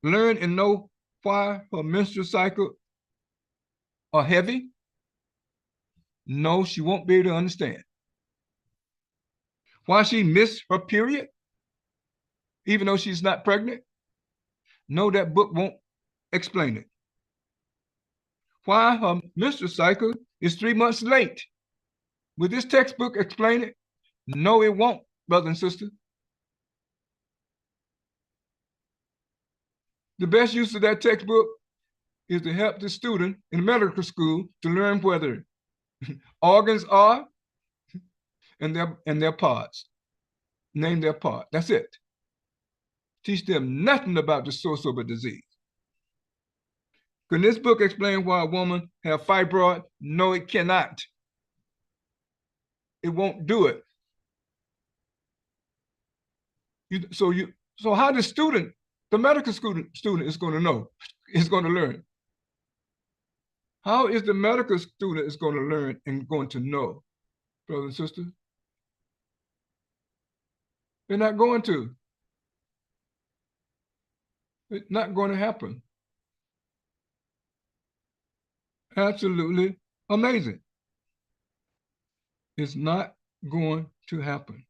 learn and know why her menstrual cycle are heavy? No, she won't be able to understand. Why she missed her period, even though she's not pregnant? No, that book won't explain it. Why her menstrual cycle is 3 months late? Will this textbook explain it? No, it won't, brother and sister. The best use of that textbook is to help the student in medical school to learn whether organs are and their parts. Name their part. That's it. Teach them nothing about the source of a disease. Can this book explain why a woman have fibroid? No, it cannot. It won't do it. So how the medical student is going to know, is going to learn? How is the medical student is going to learn and going to know, brother and sister? They're not going to. It's not going to happen. Absolutely amazing. It's not going to happen.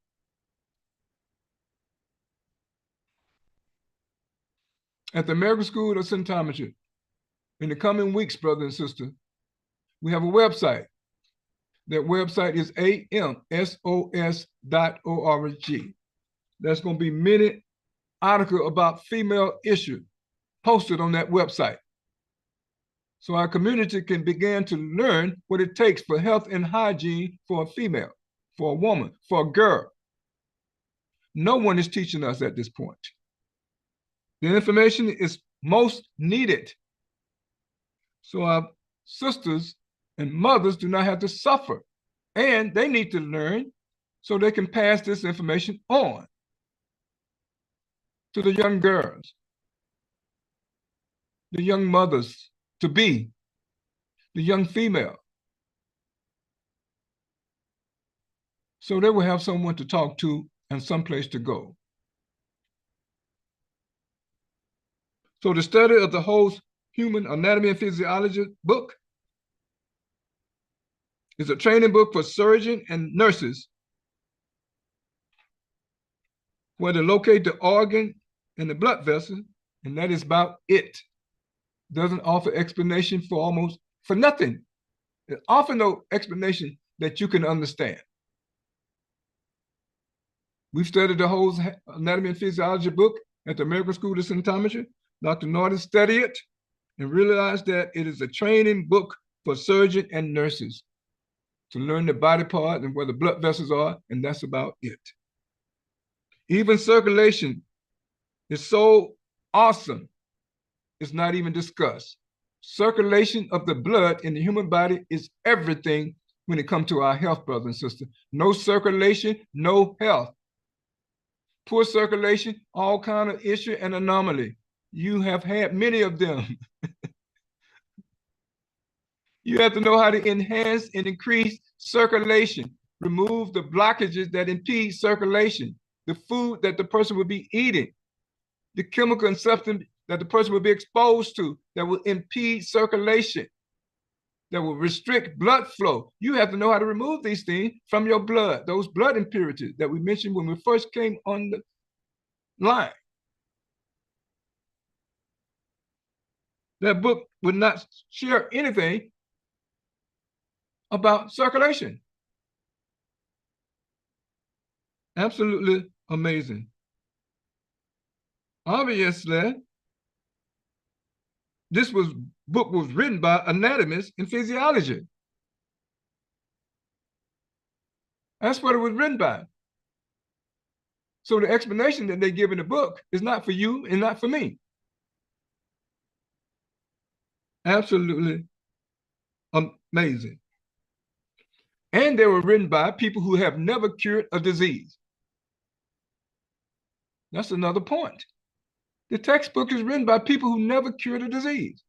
at the American School of Symptometry, in the coming weeks, brother and sister, we have a website. That website is amsos.org. There's going to be many articles about female issues posted on that website. So our community can begin to learn what it takes for health and hygiene for a female, for a woman, for a girl. No one is teaching us at this point. The information is most needed, so our sisters and mothers do not have to suffer, and they need to learn so they can pass this information on to the young girls, the young mothers to be, the young female, so they will have someone to talk to and someplace to go. So the study of the Host Human Anatomy and Physiology book is a training book for surgeons and nurses where to locate the organ and the blood vessel, and that is about it. Doesn't offer explanation for nothing. It offers no explanation that you can understand. We've studied the Host Anatomy and Physiology book at the American School of Symptometry. Dr. Norton studied it and realized that it is a training book for surgeons and nurses to learn the body part and where the blood vessels are, and that's about it. Even circulation is so awesome, it's not even discussed. Circulation of the blood in the human body is everything when it comes to our health, brothers and sisters. No circulation, no health. Poor circulation, all kind of issue and anomaly. You have had many of them. You have to know how to enhance and increase circulation, remove the blockages that impede circulation, the food that the person will be eating, the chemical and substance that the person will be exposed to that will impede circulation, that will restrict blood flow. You have to know how to remove these things from your blood, those blood impurities that we mentioned when we first came on the line. That book would not share anything about circulation. Absolutely amazing. Obviously, this book was written by anatomists in physiology. That's what it was written by. So the explanation that they give in the book is not for you and not for me. Absolutely amazing. And they were written by people who have never cured a disease. That's another point. The textbook is written by people who never cured a disease.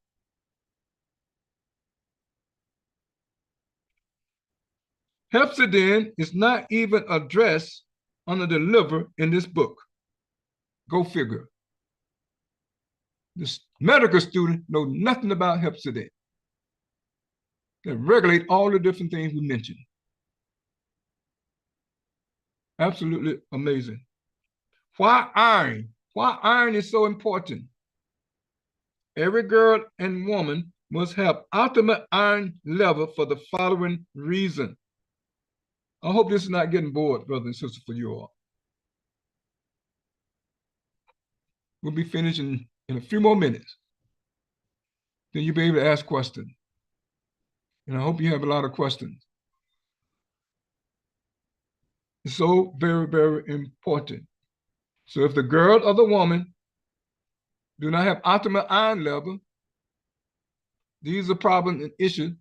Hepcidin is not even addressed under the liver in this book. Go figure. This medical student knows nothing about hepcidin that regulate all the different things we mentioned. Absolutely amazing. Why iron? Why iron is so important? Every girl and woman must have optimal iron level for the following reason. I hope this is not getting bored, brothers and sisters, for you all. We'll be finishing in a few more minutes. Then you'll be able to ask questions. And I hope you have a lot of questions. It's so very, very important. So if the girl or the woman do not have optimal iron level, these are problems and issues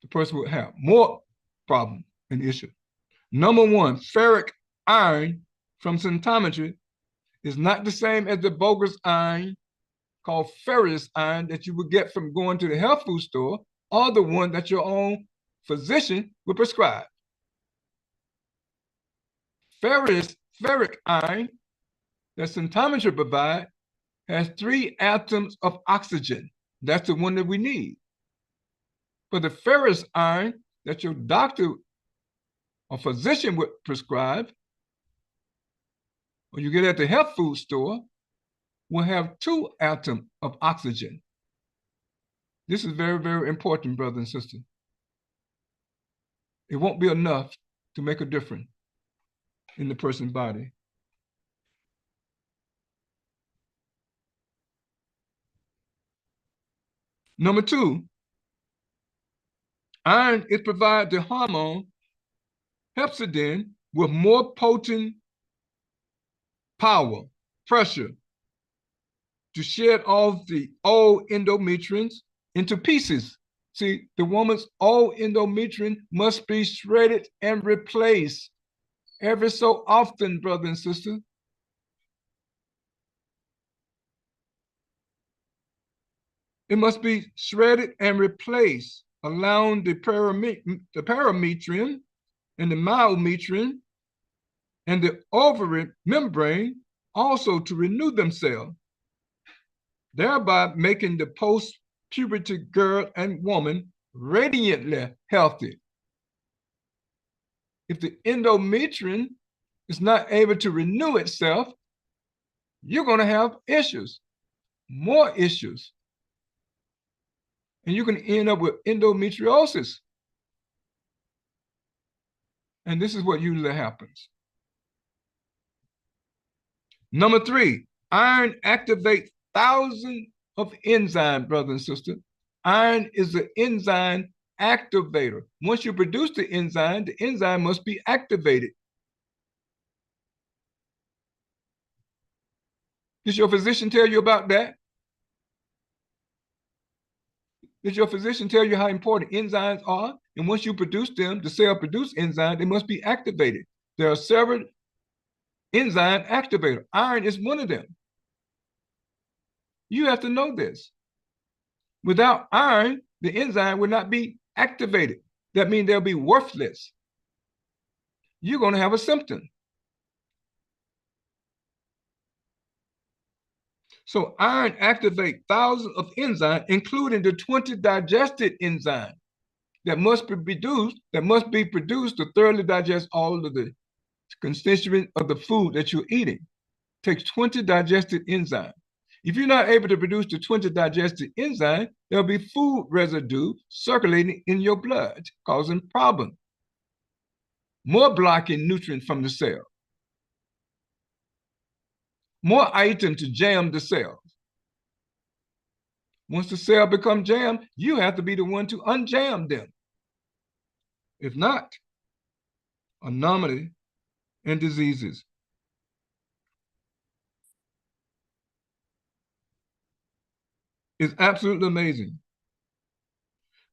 the person will have. More problems and issues. Number one, ferric iron from symptometry is not the same as the bogus iron called ferrous iron that you would get from going to the health food store or the one that your own physician would prescribe. Ferric iron that symptometry provides has 3 atoms of oxygen. That's the one that we need. But the ferrous iron that your doctor or physician would prescribe, or you get at the health food store, will have 2 atoms of oxygen. This is very, very important, brother and sister. It won't be enough to make a difference in the person's body. Number 2, iron is provided the hormone hepcidin with more potent power, pressure to shed off the old endometriums into pieces. See, the woman's old endometrium must be shredded and replaced every so often, brother and sister. It must be shredded and replaced, allowing the parametrium and the myometrium and the ovary membrane also to renew themselves, thereby making the post-puberty girl and woman radiantly healthy. If the endometrium is not able to renew itself, you're going to have issues, more issues. And you can end up with endometriosis. And this is what usually happens. Number 3, iron activates thousands of enzymes, brother and sister. Iron is an enzyme activator. Once you produce the enzyme must be activated. Did your physician tell you about that? Did your physician tell you how important enzymes are? And once you produce them, the cell produce enzymes, they must be activated. There are several enzyme activators. Iron is one of them. You have to know this. Without iron, the enzyme will not be activated. That means they'll be worthless. You're going to have a symptom. So iron activates thousands of enzymes, including the 20 digested enzymes that must be produced to thoroughly digest all of the constituents of the food that you're eating. It takes 20 digested enzymes. If you're not able to produce the 20 digested enzymes, there'll be food residue circulating in your blood, causing problems. More blocking nutrients from the cell. More items to jam the cells. Once the cell becomes jammed, you have to be the one to unjam them. If not, anomaly and diseases. It's absolutely amazing.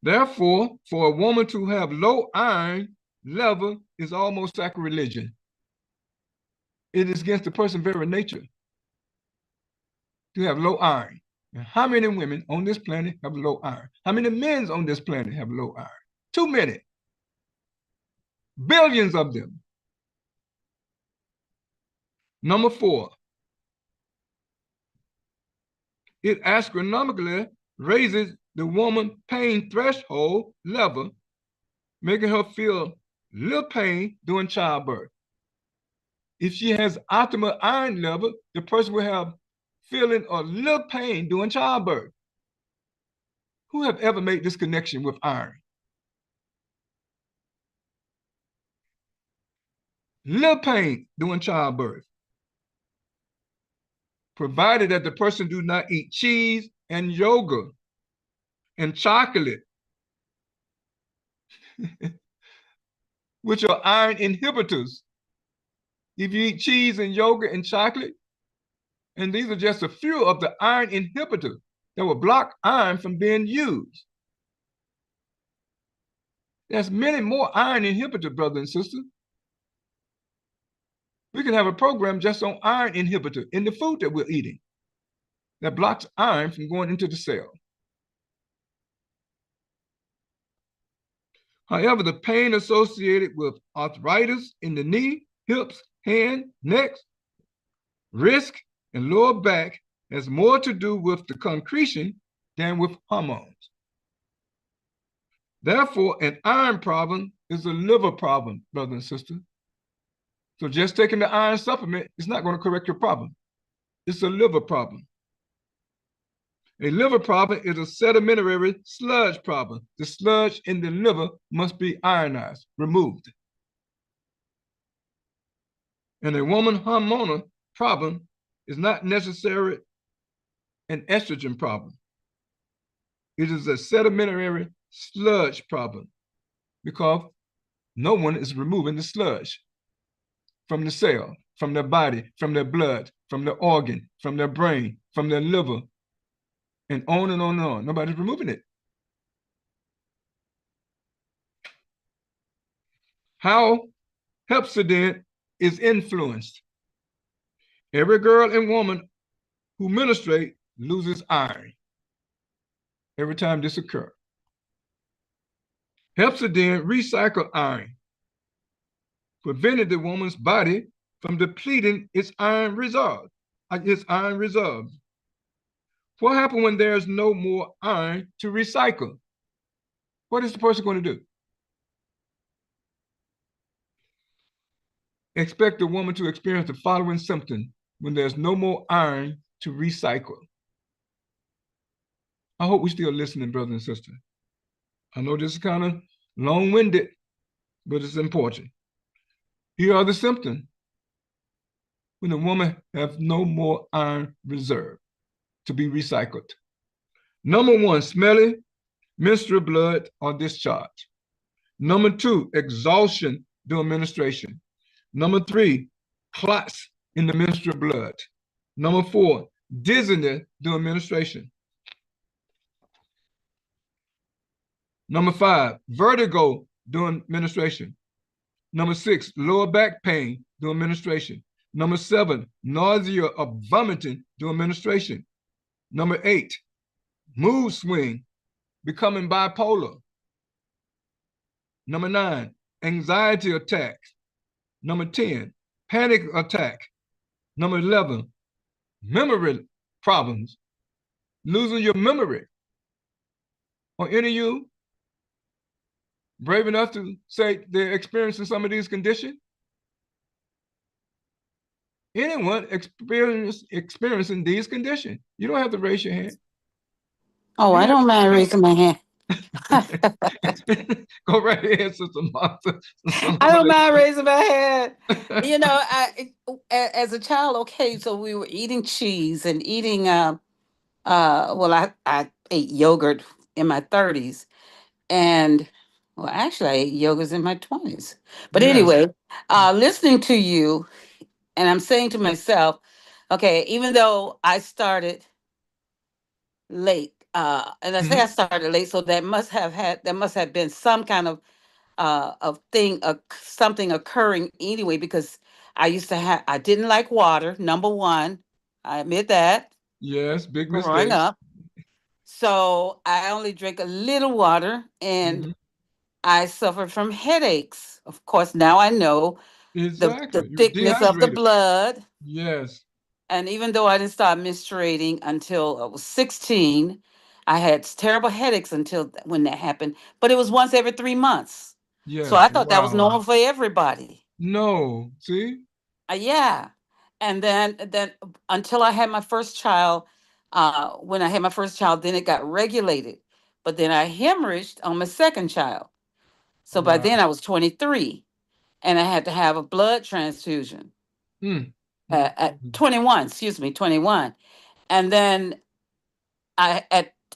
Therefore, for a woman to have low iron level is almost like a religion. It is against the person's very nature to have low iron. And how many women on this planet have low iron? How many men on this planet have low iron? Too many. Billions of them. Number 4, it astronomically raises the woman's pain threshold level, making her feel little pain during childbirth. If she has optimal iron level, the person will have feeling a little pain during childbirth. Who have ever made this connection with iron? Little pain during childbirth, provided that the person do not eat cheese and yogurt and chocolate, which are iron inhibitors. If you eat cheese and yogurt and chocolate, and these are just a few of the iron inhibitors that will block iron from being used. There's many more iron inhibitors, brother and sister. We can have a program just on iron inhibitor in the food that we're eating that blocks iron from going into the cell. However, the pain associated with arthritis in the knee, hips, hand, neck, wrist, and lower back has more to do with the concretion than with hormones. Therefore, an iron problem is a liver problem, brother and sister. So just taking the iron supplement is not going to correct your problem. It's a liver problem. A liver problem is a sedimentary sludge problem. The sludge in the liver must be ionized, removed. And a woman hormonal problem is not necessarily an estrogen problem. It is a sedimentary sludge problem because no one is removing the sludge from the cell, from their body, from their blood, from their organ, from their brain, from their liver, and on and on and on. Nobody's removing it. How Hepzibah is influenced. Every girl and woman who menstruate loses iron every time this occurs. Hepzibah recycle iron, preventing the woman's body from depleting its iron reserve. What happens when there's no more iron to recycle? What is the person going to do? Expect the woman to experience the following symptom when there's no more iron to recycle. I hope we're still listening, brothers and sisters. I know this is kind of long-winded, but it's important. Here are the symptoms when the woman has no more iron reserve to be recycled. Number one, smelly menstrual blood or discharge. Number two, exhaustion during menstruation. Number three, clots in the menstrual blood. Number four, dizziness during menstruation. Number five, vertigo during menstruation. Number six, lower back pain during menstruation. Number seven, nausea or vomiting during menstruation. Number eight, mood swing, becoming bipolar. Number nine, anxiety attacks. Number 10, panic attack. Number 11, memory problems, losing your memory. Are any of you brave enough to say they're experiencing some of these conditions? Anyone experiencing these conditions? You don't have to raise your hand. Oh, I don't mind raising my hand. Go right ahead, Sister Martha. I don't mind raising my hand. You know, as a child, okay, so we were eating cheese and eating well, I ate yogurt in my 30s, and well, actually I ate yogurts in my 20s. But Yes. anyway, listening to you, and I'm saying to myself, okay, even though I started late, and I say I started late, so there must have been some kind of thing, something occurring anyway, because I didn't like water, number one. I admit that. Yes, big Growing mistake. up. So I only drink a little water, and I suffered from headaches. Of course, now I know the Exactly. You were thickness of the dehydrated. blood. Yes. And even though I didn't start menstruating until I was 16, I had terrible headaches until when that happened. But it was once every 3 months. So Yes. I thought that was Wow. normal for everybody. No. See? Yeah. And then until I had my first child, when I had my first child, then it got regulated. But then I hemorrhaged on my second child. So by Wow. then I was 23, and I had to have a blood transfusion at 21, excuse me, 21. And then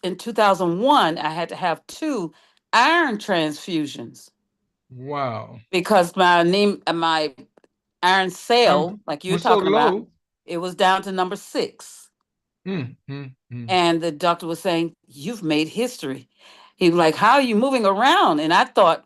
in 2001, I had to have two iron transfusions Wow. because my iron And cell, like you're was so talking about, low. it was down to number 6. Mm, mm, mm. And the doctor was saying, "You've made history." He was like, "How are you moving around?" And I thought,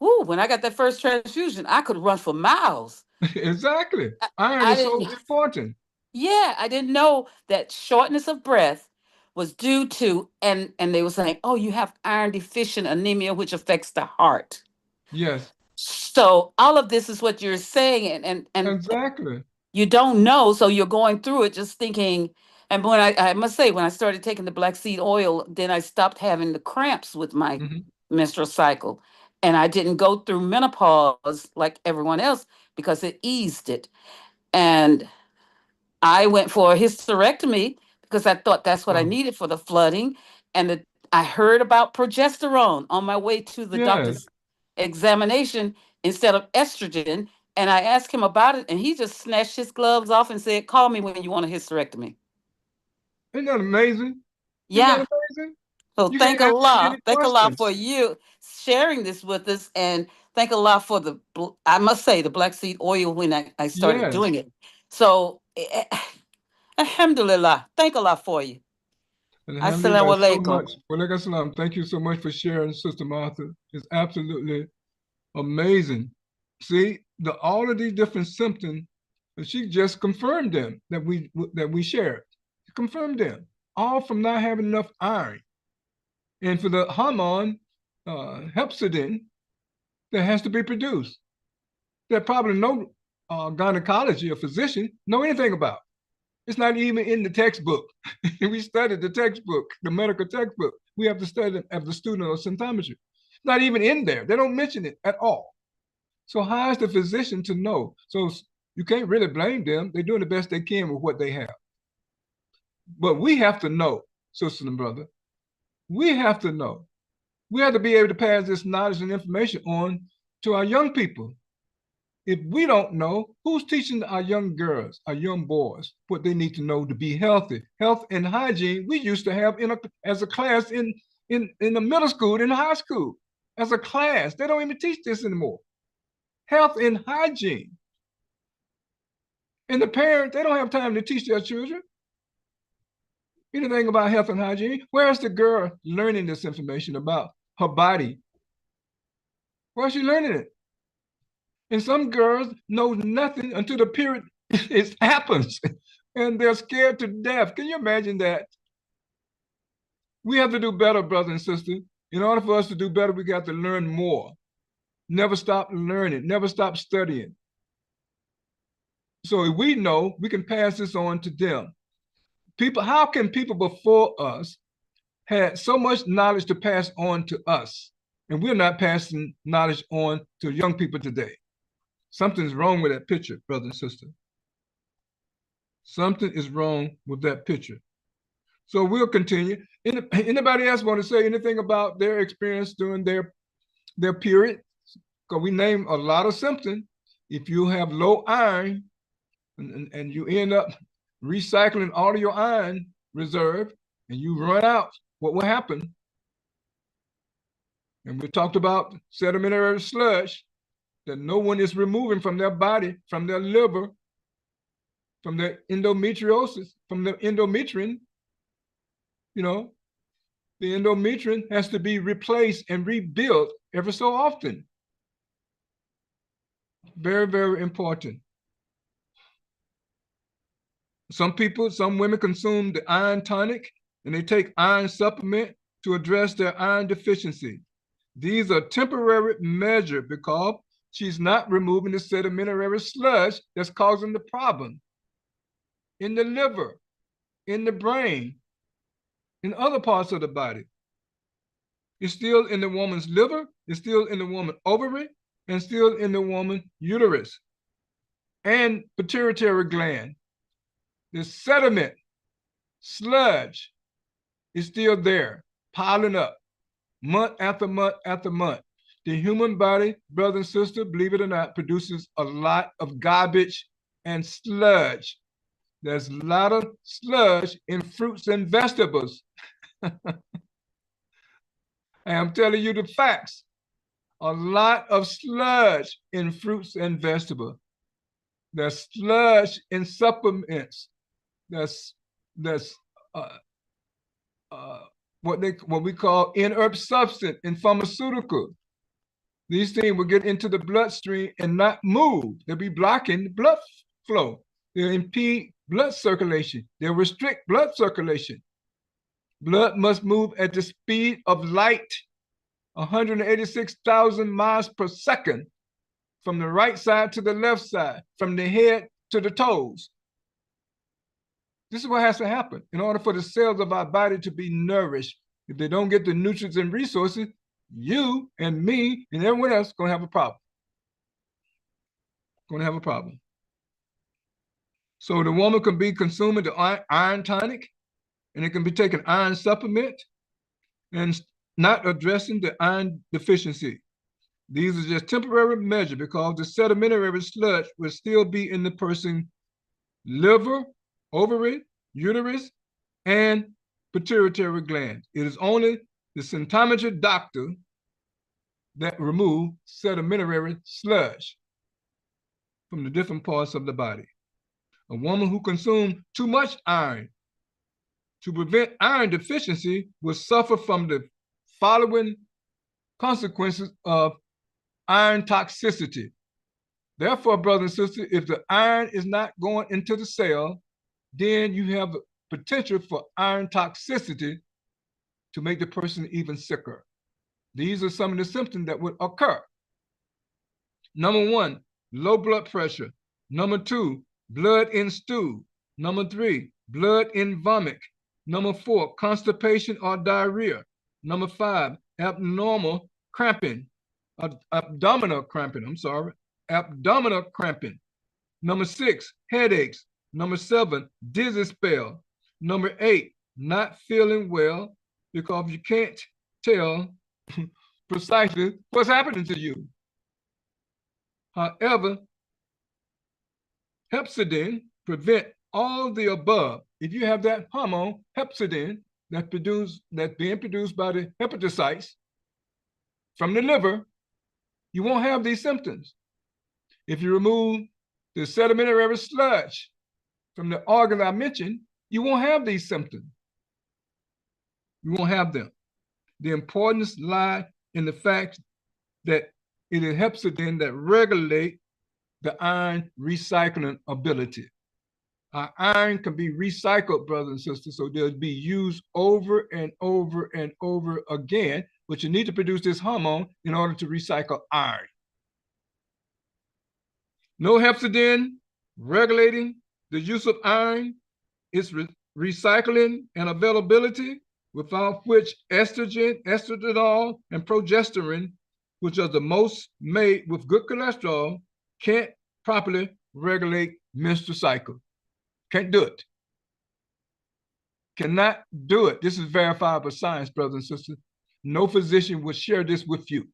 "Ooh, when I got that first transfusion, I could run for miles." Exactly. I, Iron I is so didn't, important. yeah, I didn't know that shortness of breath was due to, and they were saying, "Oh, you have iron deficient anemia, which affects the heart." Yes. So all of this is what you're saying, and Exactly. you don't know, so you're going through it just thinking. And when I must say, when I started taking the black seed oil, then I stopped having the cramps with my menstrual cycle, and I didn't go through menopause like everyone else because it eased it. And I went for a hysterectomy because I thought that's what I Oh, needed for the flooding. And I heard about progesterone on my way to the yes. doctor's examination instead of estrogen. And I asked him about it, and he just snatched his gloves off and said, "Call me when you want a hysterectomy." Isn't that amazing? Isn't that Yeah. amazing? So You can't ask me any thank Allah for questions. you sharing this with us, and thank Allah for I must say, the black seed oil when I started Yes. doing it. So, alhamdulillah, thank Allah for you. Alhamdulillah, Assalamu so alaikum. much. Walaikum salam. Thank you so much for sharing, Sister Martha. It's absolutely amazing. See, all of these different symptoms, she just confirmed them that we shared. She confirmed them, all from not having enough iron. And for the hormone, hepcidin, that has to be produced, that probably no gynecology or physician know anything about. It's not even in the textbook. We studied the textbook, the medical textbook. We have to study it as the student of symptometry. It's not even in there. They don't mention it at all. So how is the physician to know? So you can't really blame them. They're doing the best they can with what they have. But we have to know, sister and brother. We have to know. We have to be able to pass this knowledge and information on to our young people. If we don't know, who's teaching our young girls, our young boys, what they need to know to be healthy? Health and hygiene, we used to have as a class in the middle school, in the high school, as a class. They don't even teach this anymore. Health and hygiene. And the parents, they don't have time to teach their children anything about health and hygiene. Where's the girl learning this information about her body? Where's she learning it? And some girls know nothing until the period it happens. And they're scared to death. Can you imagine that? We have to do better, brothers and sisters. In order for us to do better, we got to learn more. Never stop learning, never stop studying. So if we know, we can pass this on to them. People, how can people before us had so much knowledge to pass on to us, and we're not passing knowledge on to young people today? Something's wrong with that picture, brother and sister. Something is wrong with that picture. So we'll continue. Anybody else want to say anything about their experience during their period? Because we name a lot of symptoms. If you have low iron and you end up recycling all of your iron reserve and you run out, what will happen? And we talked about sedimentary sludge that no one is removing from their body, from their liver, from their endometriosis, from the endometrium. You know, the endometrium has to be replaced and rebuilt every so often. Very, very important. Some women consume the iron tonic and they take iron supplement to address their iron deficiency. These are temporary measures because she's not removing the sedimentary sludge that's causing the problem in the liver, in the brain, in other parts of the body. It's still in the woman's liver, it's still in the woman's ovary, and still in the woman's uterus and pituitary gland. The sediment, sludge, is still there, piling up month after month after month. The human body, brother and sister, believe it or not, produces a lot of garbage and sludge. There's a lot of sludge in fruits and vegetables. I'm telling you the facts. A lot of sludge in fruits and vegetables. There's sludge in supplements. There's uh, what we call inert substance in pharmaceuticals. These things will get into the bloodstream and not move. They'll be blocking the blood flow. They'll impede blood circulation. They'll restrict blood circulation. Blood must move at the speed of light, 186,000 miles per second, from the right side to the left side, from the head to the toes. This is what has to happen in order for the cells of our body to be nourished. If they don't get the nutrients and resources, you and me and everyone else going to have a problem. Going to have a problem. So the woman can be consuming the iron tonic and it can be taken iron supplement and not addressing the iron deficiency. These are just temporary measures because the sedimentary sludge will still be in the person's liver, ovary, uterus, and pituitary gland. It is only the symptometry doctor that remove sedimentary sludge from the different parts of the body. A woman who consumes too much iron to prevent iron deficiency will suffer from the following consequences of iron toxicity. Therefore, brothers and sisters, if the iron is not going into the cell, then you have the potential for iron toxicity to make the person even sicker. These are some of the symptoms that would occur. Number 1, low blood pressure. Number 2, blood in stool. Number 3, blood in vomit. Number 4, constipation or diarrhea. Number 5, abdominal cramping. Abdominal cramping. Number 6, headaches. Number 7, dizzy spell. Number 8, not feeling well because you can't tell precisely what's happening to you. However, hepcidin prevent all the above. If you have that hormone, hepcidin, that's being produced by the hepatocytes from the liver, you won't have these symptoms. If you remove the sedimentary sludge from the organs I mentioned, you won't have these symptoms. You won't have them. The importance lies in the fact that it is hepcidin that regulate the iron recycling ability. Our iron can be recycled, brothers and sisters, so they'll be used over and over and over again, but you need to produce this hormone in order to recycle iron. No hepcidin regulating the use of iron, its recycling and availability, without which estrogen, estradiol, and progesterone, which are the most made with good cholesterol, can't properly regulate menstrual cycle. Can't do it. Cannot do it. This is verifiable science, brothers and sisters. No physician would share this with you.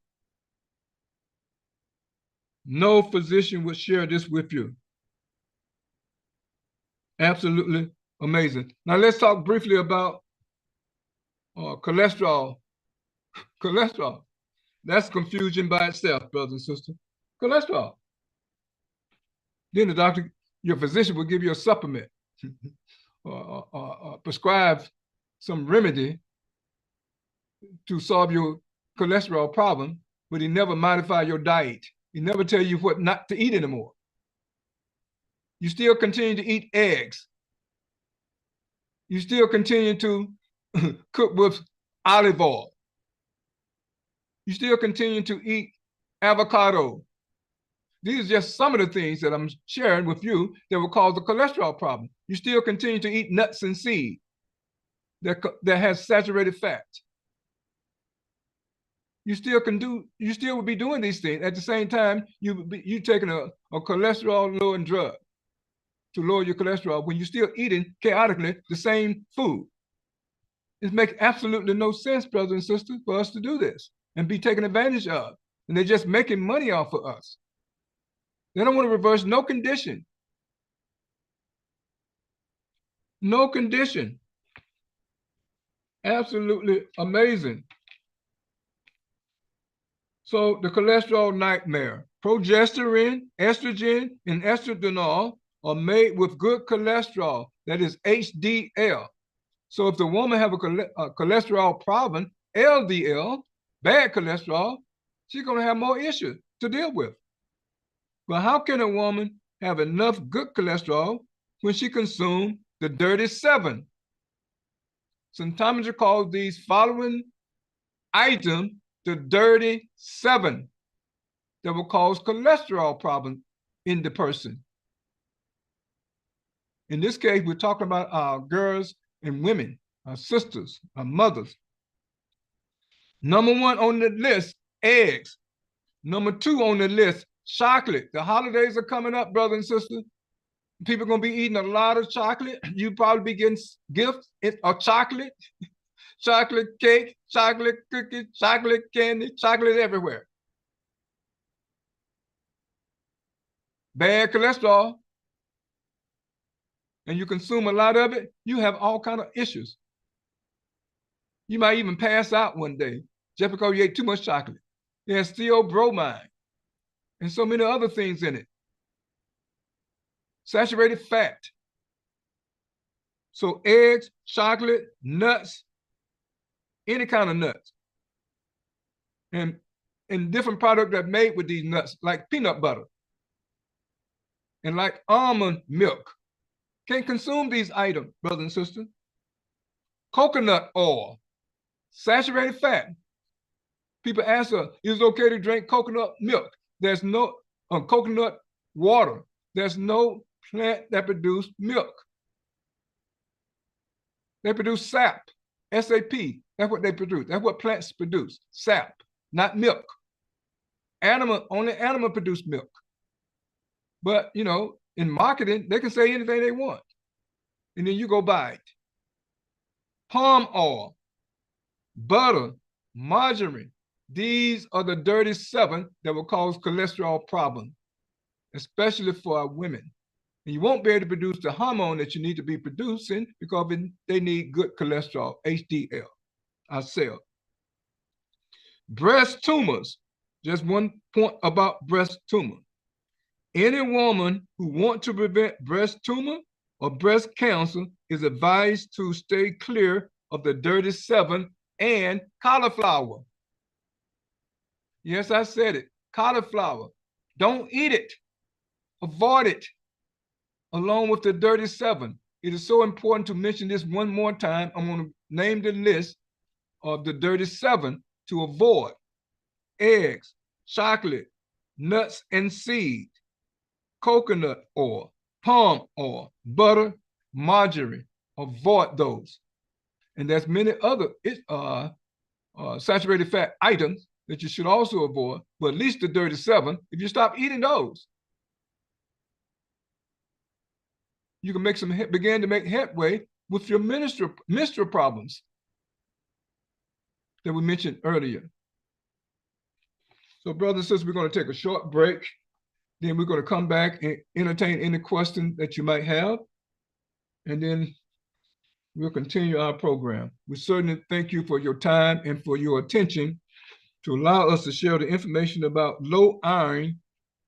No physician would share this with you. Absolutely amazing. Now let's talk briefly about cholesterol. Cholesterol. That's confusion by itself, brothers and sisters. Cholesterol. Then the doctor, your physician will give you a supplement or prescribe some remedy to solve your cholesterol problem, but he never modify your diet. He never tell you what not to eat anymore. You still continue to eat eggs. You still continue to cook with olive oil. You still continue to eat avocado. These are just some of the things that I'm sharing with you that will cause the cholesterol problem. You still continue to eat nuts and seeds that has saturated fat. You still will be doing these things. At the same time, you taking a cholesterol lowering drug to lower your cholesterol when you're still eating chaotically the same food. It makes absolutely no sense, brothers and sisters, for us to do this and be taken advantage of. And they're just making money off of us. They don't want to reverse no condition. No condition. Absolutely amazing. So the cholesterol nightmare. Progesterone, estrogen, and estradiol are made with good cholesterol, that is HDL. So if the woman have a cholesterol problem, LDL, bad cholesterol, she's going to have more issues to deal with. But how can a woman have enough good cholesterol when she consumes the dirty 7? Symptometry calls these following items the dirty 7 that will cause cholesterol problems in the person. In this case, we're talking about our girls and women, our sisters, our mothers. Number 1 on the list, eggs. Number 2 on the list, chocolate. The holidays are coming up, brothers and sisters. People are going to be eating a lot of chocolate. You probably be getting gifts of chocolate, chocolate cake, chocolate cookies, chocolate candy, chocolate everywhere. Bad cholesterol. And you consume a lot of it, you have all kinds of issues. You might even pass out one day just because you ate too much chocolate. It has theobromine and so many other things in it. Saturated fat. So eggs, chocolate, nuts, any kind of nuts. And different products that are made with these nuts, like peanut butter and like almond milk. Can't consume these items, brothers and sisters. Coconut oil, saturated fat. People ask us, is it okay to drink coconut milk? There's no coconut water. There's no plant that produces milk. They produce sap, S-A-P. That's what they produce. That's what plants produce, sap, not milk. Only animal produce milk. But, you know, in marketing, they can say anything they want. And then you go buy it. Palm oil, butter, margarine. These are the dirty 7 that will cause cholesterol problems, especially for our women. And you won't be able to produce the hormone that you need to be producing because they need good cholesterol, HDL, our cell. Breast tumors, just one point about breast tumor. Any woman who wants to prevent breast tumor or breast cancer is advised to stay clear of the dirty 7 and cauliflower. Yes, I said it, cauliflower. Don't eat it, avoid it, along with the dirty 7. It is so important to mention this one more time. I'm going to name the list of the dirty 7 to avoid. Eggs, chocolate, nuts and seeds, coconut oil, palm oil, butter, margarine. Avoid those. And there's many other saturated fat items that you should also avoid, but at least the dirty 7, if you stop eating those, you can begin to make headway with your menstrual problems that we mentioned earlier. So brothers and sisters, we're going to take a short break. Then we're going to come back and entertain any questions that you might have. And then we'll continue our program. We certainly thank you for your time and for your attention to allow us to share the information about low iron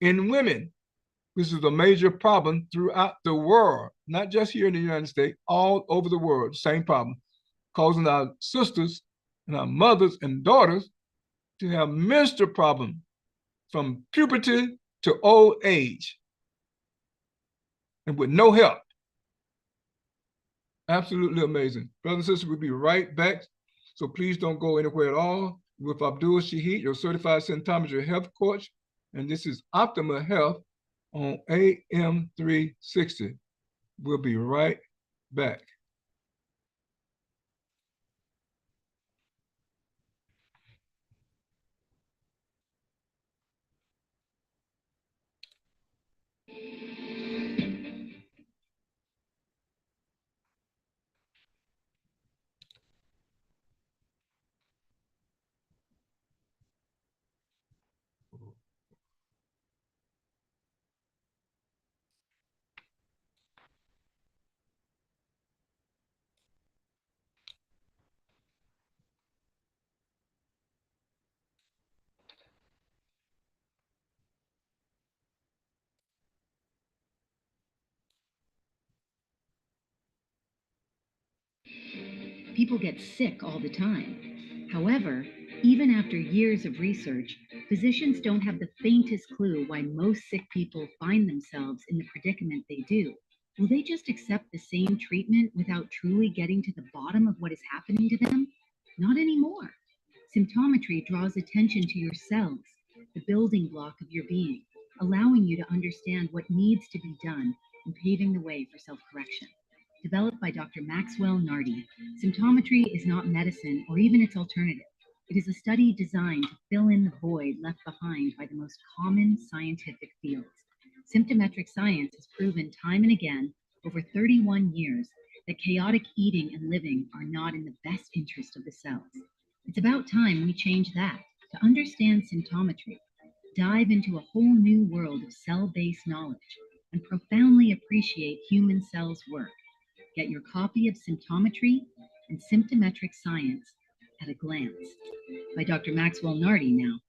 in women. This is a major problem throughout the world, not just here in the United States, all over the world, same problem, causing our sisters and our mothers and daughters to have menstrual problems from puberty to old age and with no help. Absolutely amazing. Brothers and sisters, we'll be right back. So please don't go anywhere at all. With Abdul Shaheed, your certified centometry health coach. And this is Optimal Health on AM 360. We'll be right back. People get sick all the time. However, even after years of research, physicians don't have the faintest clue why most sick people find themselves in the predicament they do. Will they just accept the same treatment without truly getting to the bottom of what is happening to them? Not anymore. Symptometry draws attention to your cells, the building block of your being, allowing you to understand what needs to be done and paving the way for self-correction. Developed by Dr. Maxwell Nardi, symptometry is not medicine or even its alternative. It is a study designed to fill in the void left behind by the most common scientific fields. Symptometric science has proven time and again over 31 years that chaotic eating and living are not in the best interest of the cells. It's about time we change that to understand symptometry, dive into a whole new world of cell-based knowledge, and profoundly appreciate human cells' work. Get your copy of Symptometry and Symptometric Science at a Glance by Dr. Maxwell Nardi now.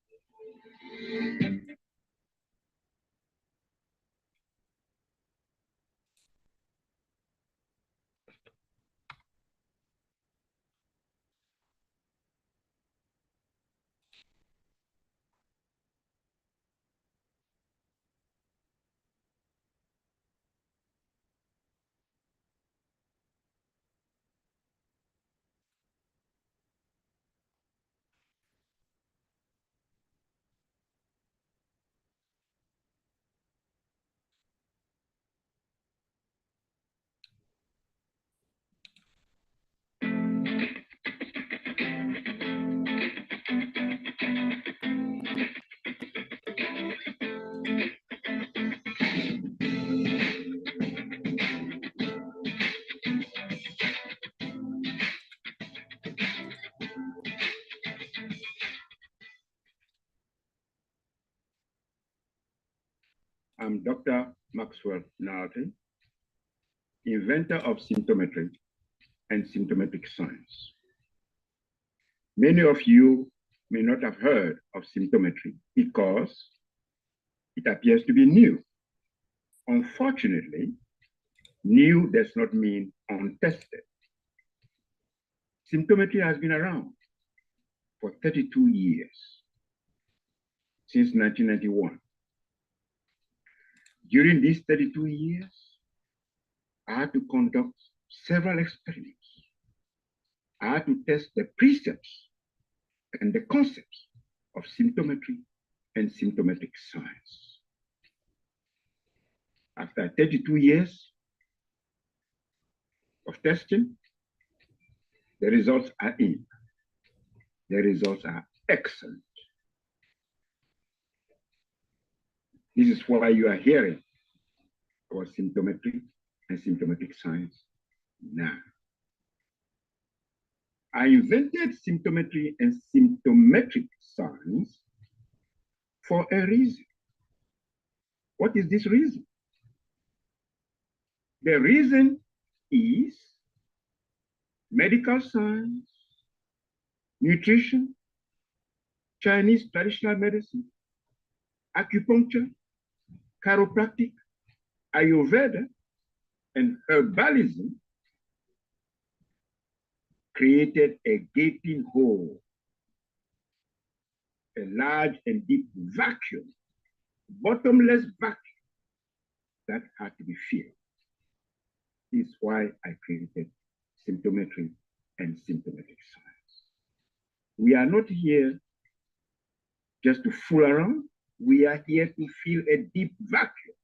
I'm Dr. Maxwell Nardi, inventor of symptometry and symptometric science. Many of you may not have heard of symptometry because it appears to be new. Unfortunately, new does not mean untested. Symptometry has been around for 32 years, since 1991. During these 32 years, I had to conduct several experiments. I had to test the precepts and the concepts of symptometry and symptometric science. After 32 years of testing, the results are in. The results are excellent. This is why you are hearing about symptometry and symptometric science now. I invented symptometry and symptometric science for a reason. What is this reason? The reason is medical science, nutrition, Chinese traditional medicine, acupuncture, chiropractic, Ayurveda, and herbalism created a gaping hole, a large and deep vacuum, bottomless vacuum that had to be filled. This is why I created symptometry and symptometric science. We are not here just to fool around. We are here to fill a deep vacuum.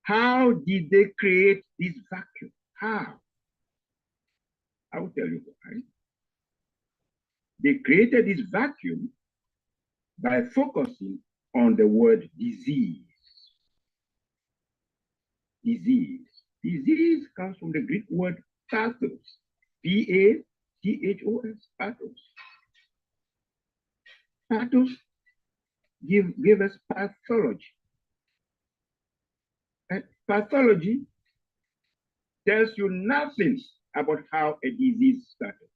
How did they create this vacuum? How? I will tell you why. They created this vacuum by focusing on the word disease. Disease. Disease comes from the Greek word pathos. P-A-T-H-O-S, pathos. Pathos give us pathology. And pathology tells you nothing about how a disease started.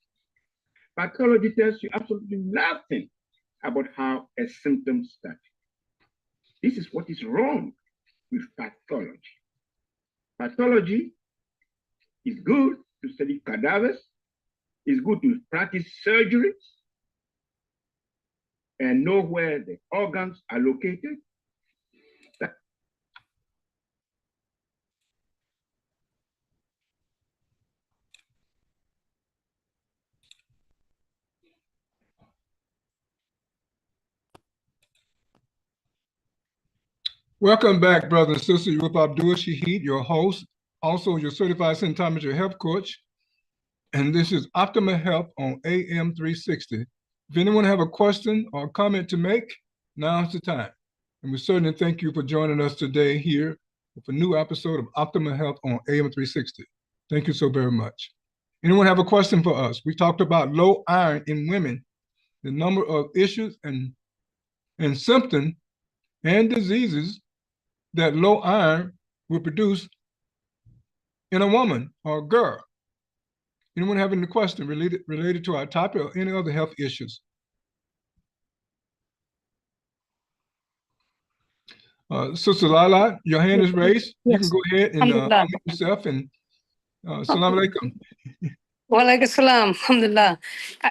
Pathology tells you absolutely nothing about how a symptom started. This is what is wrong with pathology. Pathology is good to study cadavers, it's good to practice surgery and know where the organs are located. Welcome back, brothers and sisters. You're with Abdul Shaheed, your host, also your certified symptometry health coach. And this is Optimal Health on AM 360. If anyone have a question or comment to make, now's the time. And we certainly thank you for joining us today here with a new episode of Optimal Health on AM 360. Thank you so very much. Anyone have a question for us? We talked about low iron in women, the number of issues and symptoms and diseases that low iron will produce in a woman or a girl. Anyone have any question related to our topic or any other health issues? Sister Lala, your hand is raised. You can Yes. go ahead and Alhamdulillah. unmute yourself and salam alaikum. Wa alaikum salam. Alhamdulillah.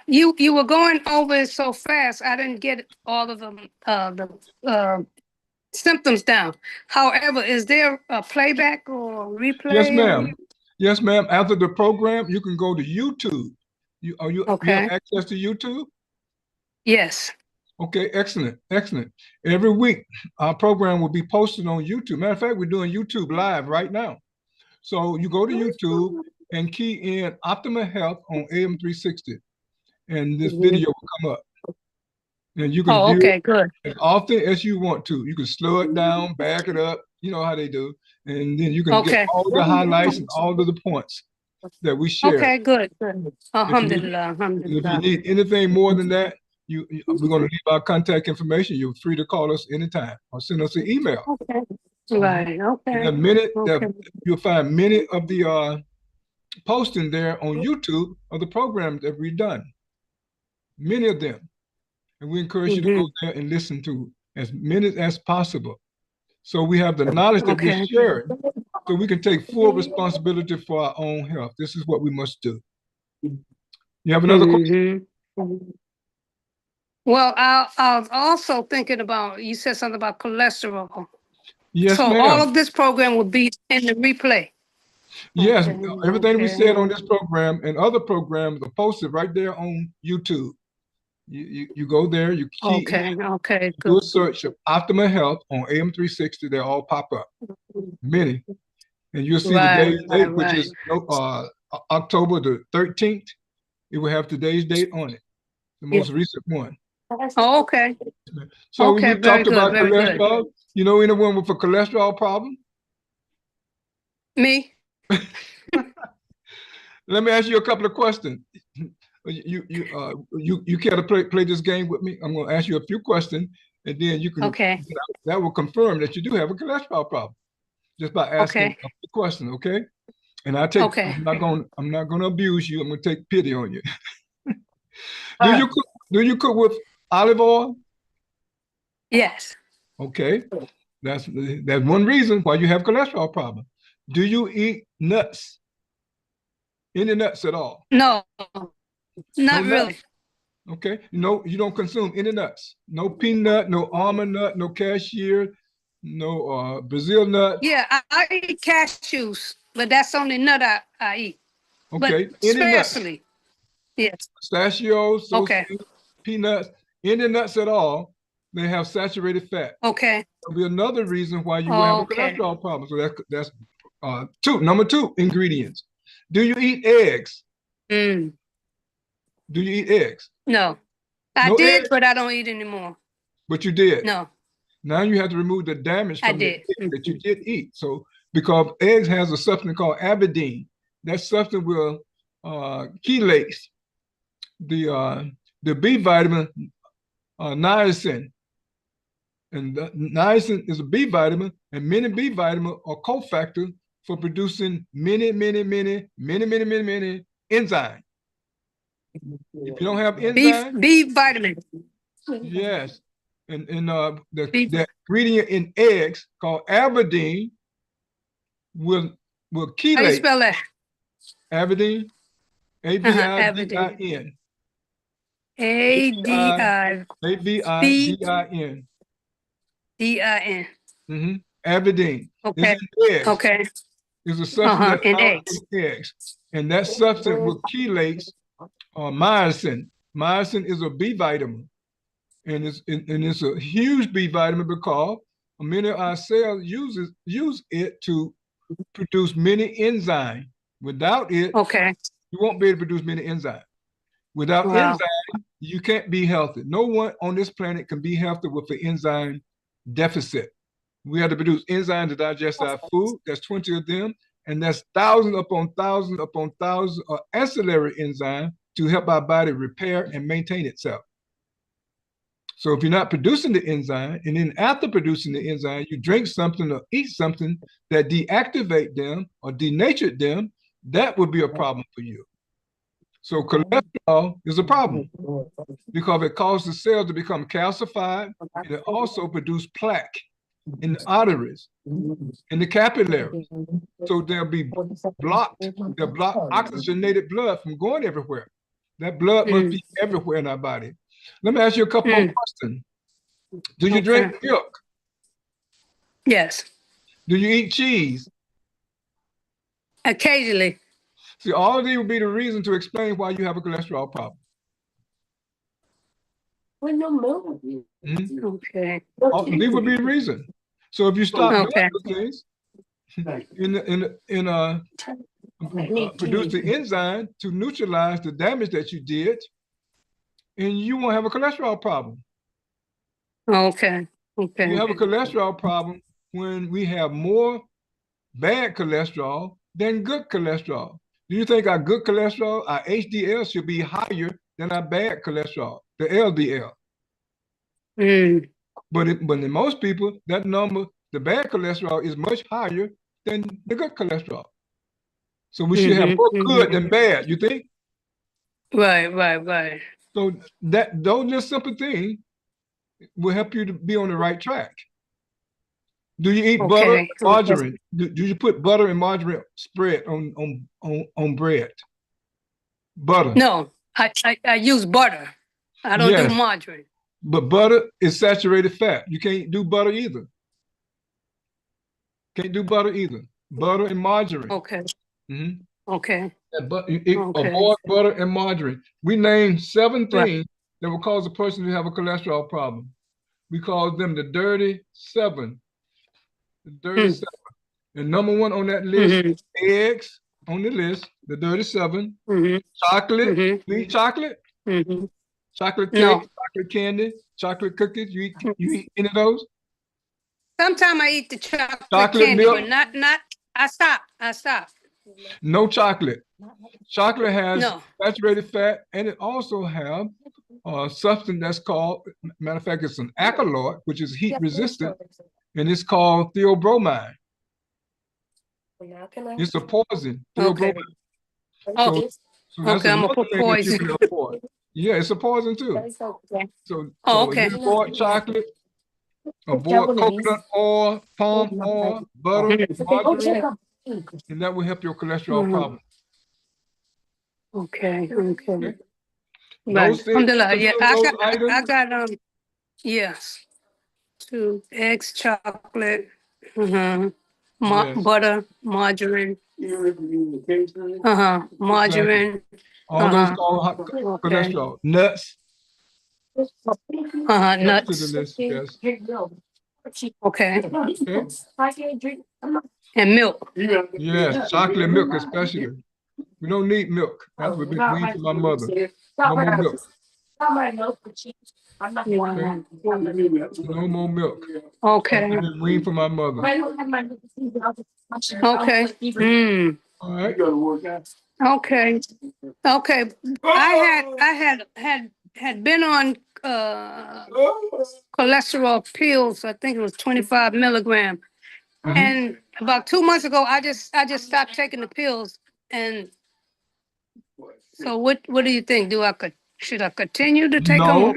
You were going over it so fast, I didn't get all of them, the symptoms down. However, is there a playback or replay? Yes, ma'am. Yes, ma'am. After the program, you can go to YouTube. You Okay. have access to YouTube? Yes. Okay, excellent, excellent. Every week, our program will be posted on YouTube. Matter of fact, we're doing YouTube live right now. So you go to YouTube and key in Optimal Health on AM 360, and this video will come up. And you can view okay, it good. as often as you want to. You can slow it down, back it up. You know how they do. And then you can get Okay. all the highlights and all of the points that we share. Okay, good. Good. Alhamdulillah. If you Alhamdulillah. need anything more than that, we're going to leave our contact information. You're free to call us anytime or send us an email. Okay. Right. Okay. You'll find many of the posting there on YouTube of the programs that we've done. Many of them. And we encourage you to go there and listen to as many as possible. So we have the knowledge that we share, so we can take full responsibility for our own health. This is what we must do. You have another question? Well, I was also thinking about, you said something about cholesterol. Yes, so ma'am. all of this program will be in the replay. Yes, everything we said on this program and other programs are posted right there on YouTube. You go there, you key Okay, do a good. search of Optimal Health on AM 360. They all pop up, many, and you'll see today's date, which is October the 13th. It will have today's date on it, the most recent one. Oh, okay. So Okay, we talked about very good. cholesterol. You know anyone with a cholesterol problem? Me? Let me ask you a couple of questions. You care to play this game with me? I'm going to ask you a few questions, and then you can. Okay. That will confirm that you do have a cholesterol problem, just by asking a question. Okay. And I take. Okay. I'm not going to abuse you. I'm going to take pity on you. Do you cook with olive oil? Yes. Okay. That's one reason why you have cholesterol problem. Do you eat nuts? Any nuts at all? No, not No really. nuts? Okay. No, you don't consume any nuts. No peanut, no almond nut, no cashew, no Brazil nut. Yeah, I eat cashews, but that's the only nut I eat. Okay. But Any nuts? especially, yes. Pistachios, Okay. peanuts, any nuts at all, they have saturated fat. Okay. There'll be another reason why you will have a cholesterol problem. So that's number two ingredients. Do you eat eggs? Mm. Do you eat eggs? No. I No did, eggs? but I don't eat anymore. But you did? No. Now you have to remove the damage from the did. egg that you did eat. So because eggs has a substance called avidin, that substance will chelate the B vitamin niacin. And niacin is a B vitamin, and many B vitamins are cofactors for producing many enzymes. If you don't have enzymes, B vitamin. yes, and the ingredient in eggs called avidin will How you chelate. spell that? Avidin, A-V-I-D-I-N. A-D-I-D-I-N. A-V-I-D-I-N. Avidin. Okay. It's in eggs. Okay. It's a substance in that's in eggs. And that substance will chelate myosin. Myosin is a B vitamin. And it's a huge B vitamin because many of our cells use it to produce many enzymes. Without it, you won't be able to produce many enzymes. Without enzymes, you can't be healthy. No one on this planet can be healthy with the enzyme deficit. We have to produce enzymes to digest our food. There's 20 of them, and there's thousands upon thousands upon thousands of ancillary enzymes to help our body repair and maintain itself. So if you're not producing the enzyme, and then after producing the enzyme, you drink something or eat something that deactivate them or denatured them, that would be a problem for you. So cholesterol is a problem because it causes the cells to become calcified, and it also produces plaque in the arteries, in the capillaries. So they'll be blocked. They'll block oxygenated blood from going everywhere. That blood must be everywhere in our body. Let me ask you a couple more questions. Do you drink milk? Yes. Do you eat cheese? Occasionally. See, all of these would be the reason to explain why you have a cholesterol problem. Okay. These would be the reason. So if you stop doing those things, produce the enzyme to neutralize the damage that you did, and you won't have a cholesterol problem. Okay. Okay. You have a cholesterol problem when we have more bad cholesterol than good cholesterol. Do you think our good cholesterol, our HDL, should be higher than our bad cholesterol, the LDL? But in most people, that number, the bad cholesterol, is much higher than the good cholesterol. So we should have more good than bad, you think? Right. So those little simple things will help you to be on the right track. Do you eat butter and margarine? Do you put butter and margarine spread on bread? Butter. No, I use butter. I don't do margarine. But butter is saturated fat. You can't do butter either. Can't do butter either. Butter and margarine. Okay. Okay. Avoid butter and margarine. We named 7 things that will cause a person to have a cholesterol problem. We call them the dirty 7. The dirty 7. And number 1 on that list is eggs on the list, the dirty 7. Chocolate, you eat chocolate? Chocolate cake, chocolate candy, chocolate cookies. You eat any of those? Sometimes I eat the chocolate candy, milk? but not. I stop. No chocolate. Chocolate has saturated fat, and it also has a substance that's called, matter of fact, it's an alkaloid, which is heat resistant, and it's called theobromine. It's a poison, theobromine. So that's another thing that you can avoid. Yeah, it's a poison too. So avoid chocolate, avoid coconut oil, palm oil, butter, margarine, and that will help your cholesterol problem. Okay. Those things, I got yes. 2 eggs, chocolate, butter, margarine, margarine. All those called cholesterol. Nuts. Nuts. To the list, yes. Okay. And milk. Yes, chocolate milk especially. We don't need milk. That's what been weaned from my mother. No more milk. No more milk. Okay. Been weaned from my mother. Okay. All right. Okay. I had been on cholesterol pills. I think it was 25 milligrams. And about 2 months ago, I just stopped taking the pills. And so what do you think? Should I continue to take them?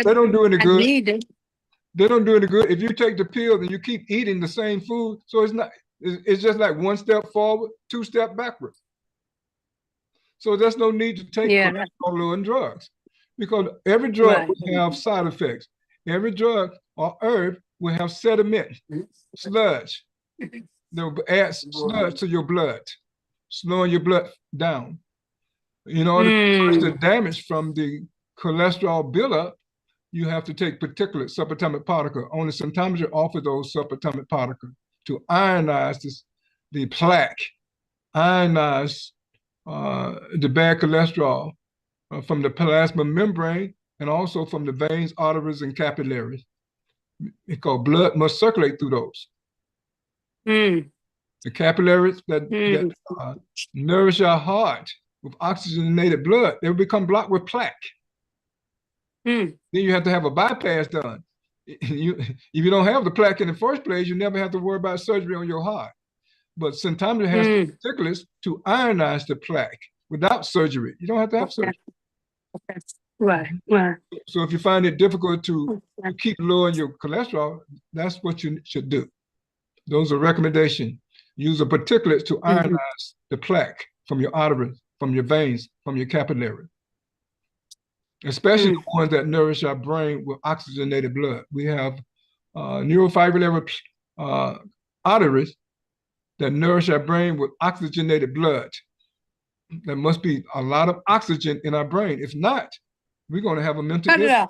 They don't do any good. They don't do any good. If you take the pills and you keep eating the same food, so it's just like 1 step forward, 2 steps backwards. So there's no need to take cholesterol-lowering drugs, because every drug will have side effects. Every drug or herb will have sediment, sludge. They'll add sludge to your blood, slowing your blood down. In order to reduce the damage from the cholesterol buildup, you have to take particulate subatomic particle. Only sometimes you offer those subatomic particles to ionize the plaque, ionize the bad cholesterol from the plasma membrane and also from the veins, arteries, and capillaries. because blood must circulate through those. Mm. The capillaries that nourish our heart with oxygenated blood, they will become blocked with plaque. Mm. Then you have to have a bypass done. If you don't have the plaque in the first place, you never have to worry about surgery on your heart. But Centometry has particulates to ionize the plaque without surgery. You don't have to have surgery. Okay. Right, right. So if you find it difficult to keep lowering your cholesterol, that's what you should do. Those are recommendations. Use a particulate to ionize the plaque from your arteries, from your veins, from your capillary. Especially the ones that nourish our brain with oxygenated blood. We have neurofibrillary arteries that nourish our brain with oxygenated blood. There must be a lot of oxygen in our brain. If not, we're going to have a mental illness.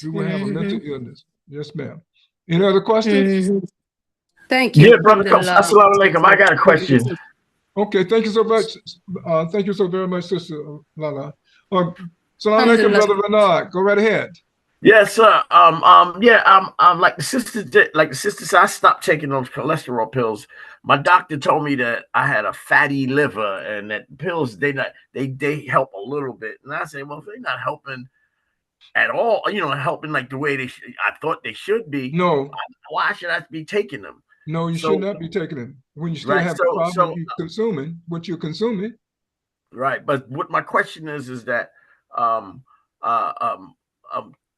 We will have a mental illness. Yes, ma'am. Any other questions? Thank you. Yeah, brother. Assalamu alaikum. I got a question. Okay, thank you so much. Thank you so very much, Sister Lala. Assalamu alaikum, Brother Renard. Go right ahead. Yes, sir. Like the sister said, I stopped taking those cholesterol pills. My doctor told me that I had a fatty liver and that pills they help a little bit. And I said, well, if they're not helping at all, helping like the way I thought they should be. No. Why should I be taking them? No, you should not be taking them. When you still have a problem, you're consuming what you're consuming. Right, but what my question is that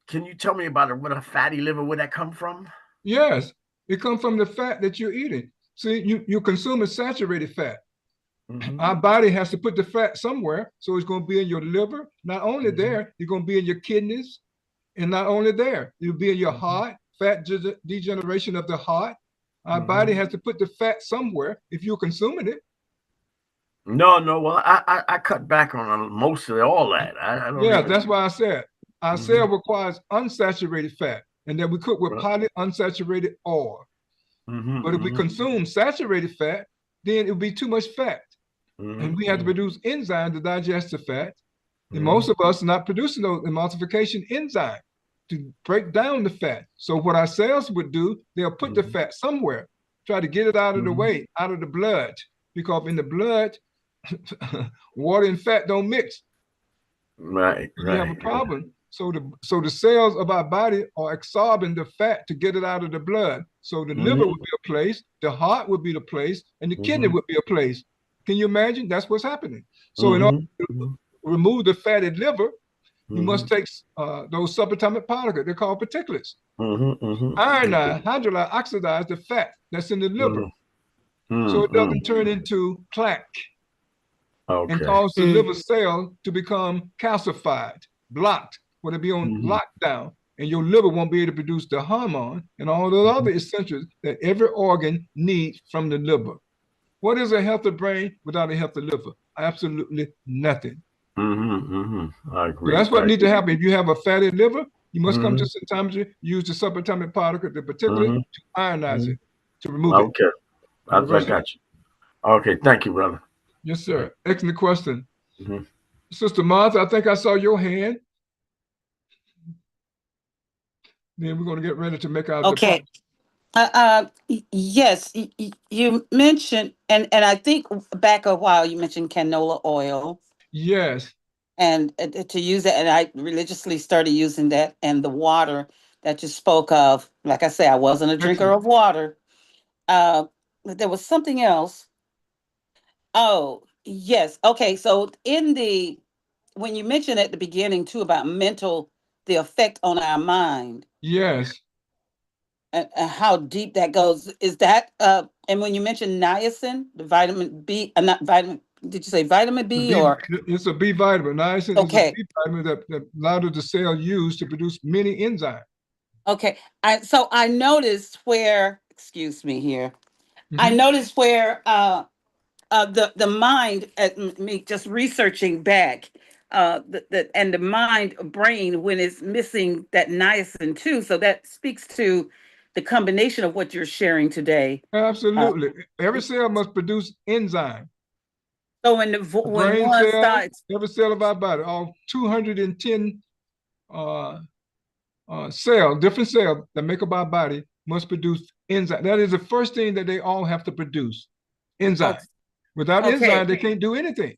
can you tell me about what a fatty liver, where that come from? Yes, it comes from the fat that you're eating. See, you're consuming saturated fat. Our body has to put the fat somewhere, so it's going to be in your liver. Not only there, you're going to be in your kidneys, and not only there, you'll be in your heart, fat degeneration of the heart. Our body has to put the fat somewhere if you're consuming it. No. Well, I cut back on most of all that. I don't that's why I said our cell requires unsaturated fat, and then we cook with polyunsaturated oil. But if we consume saturated fat, then it would be too much fat. And we have to produce enzymes to digest the fat. And most of us are not producing those emulsification enzymes to break down the fat. So what our cells would do, they'll put the fat somewhere, try to get it out of the way, out of the blood, because in the blood, water and fat don't mix. Right. You have a problem. So the cells of our body are absorbing the fat to get it out of the blood. So the liver would be a place, the heart would be the place, and the kidney would be a place. Can you imagine? That's what's happening. So in order to remove the fatty liver, you must take those subatomic particles. They're called particulates. Ionize, hydrolyze, oxidize the fat that's in the liver. So it doesn't turn into plaque and cause the liver cell to become calcified, blocked, when it be on lockdown. And your liver won't be able to produce the hormone and all the other essentials that every organ needs from the liver. What is a healthy brain without a healthy liver? Absolutely nothing. I agree. So that's what needs to happen. If you have a fatty liver, you must come to Centometry, use the subatomic particle, the particulate, to ionize it, to remove it. Okay, I got you. Okay, thank you, brother. Yes, sir. Excellent question. Sister Martha, I think I saw your hand. Then we're going to get ready to make our departure. Yes, you mentioned, and I think back a while you mentioned canola oil. Yes. And to use it, and I religiously started using that, and the water that you spoke of. Like I say, I wasn't a drinker of water. But there was something else. Oh, yes. Okay, so when you mentioned at the beginning too about the effect on our mind. Yes. And how deep that goes. Is that and when you mentioned niacin, the vitamin B, not vitamin, did you say vitamin B or? It's a B vitamin. Niacin is a B vitamin that a lot of the cell use to produce many enzymes. Okay. So I noticed where, excuse me here, I noticed where the mind, me just researching back, and the mind brain when it's missing that niacin too. So that speaks to the combination of what you're sharing today. Absolutely. Every cell must produce enzyme. So when brain one cell, starts, every cell of our body, all 210 different cells that make up our body must produce enzyme. That is the first thing that they all have to produce, enzyme. Okay. Without enzyme, they can't do anything.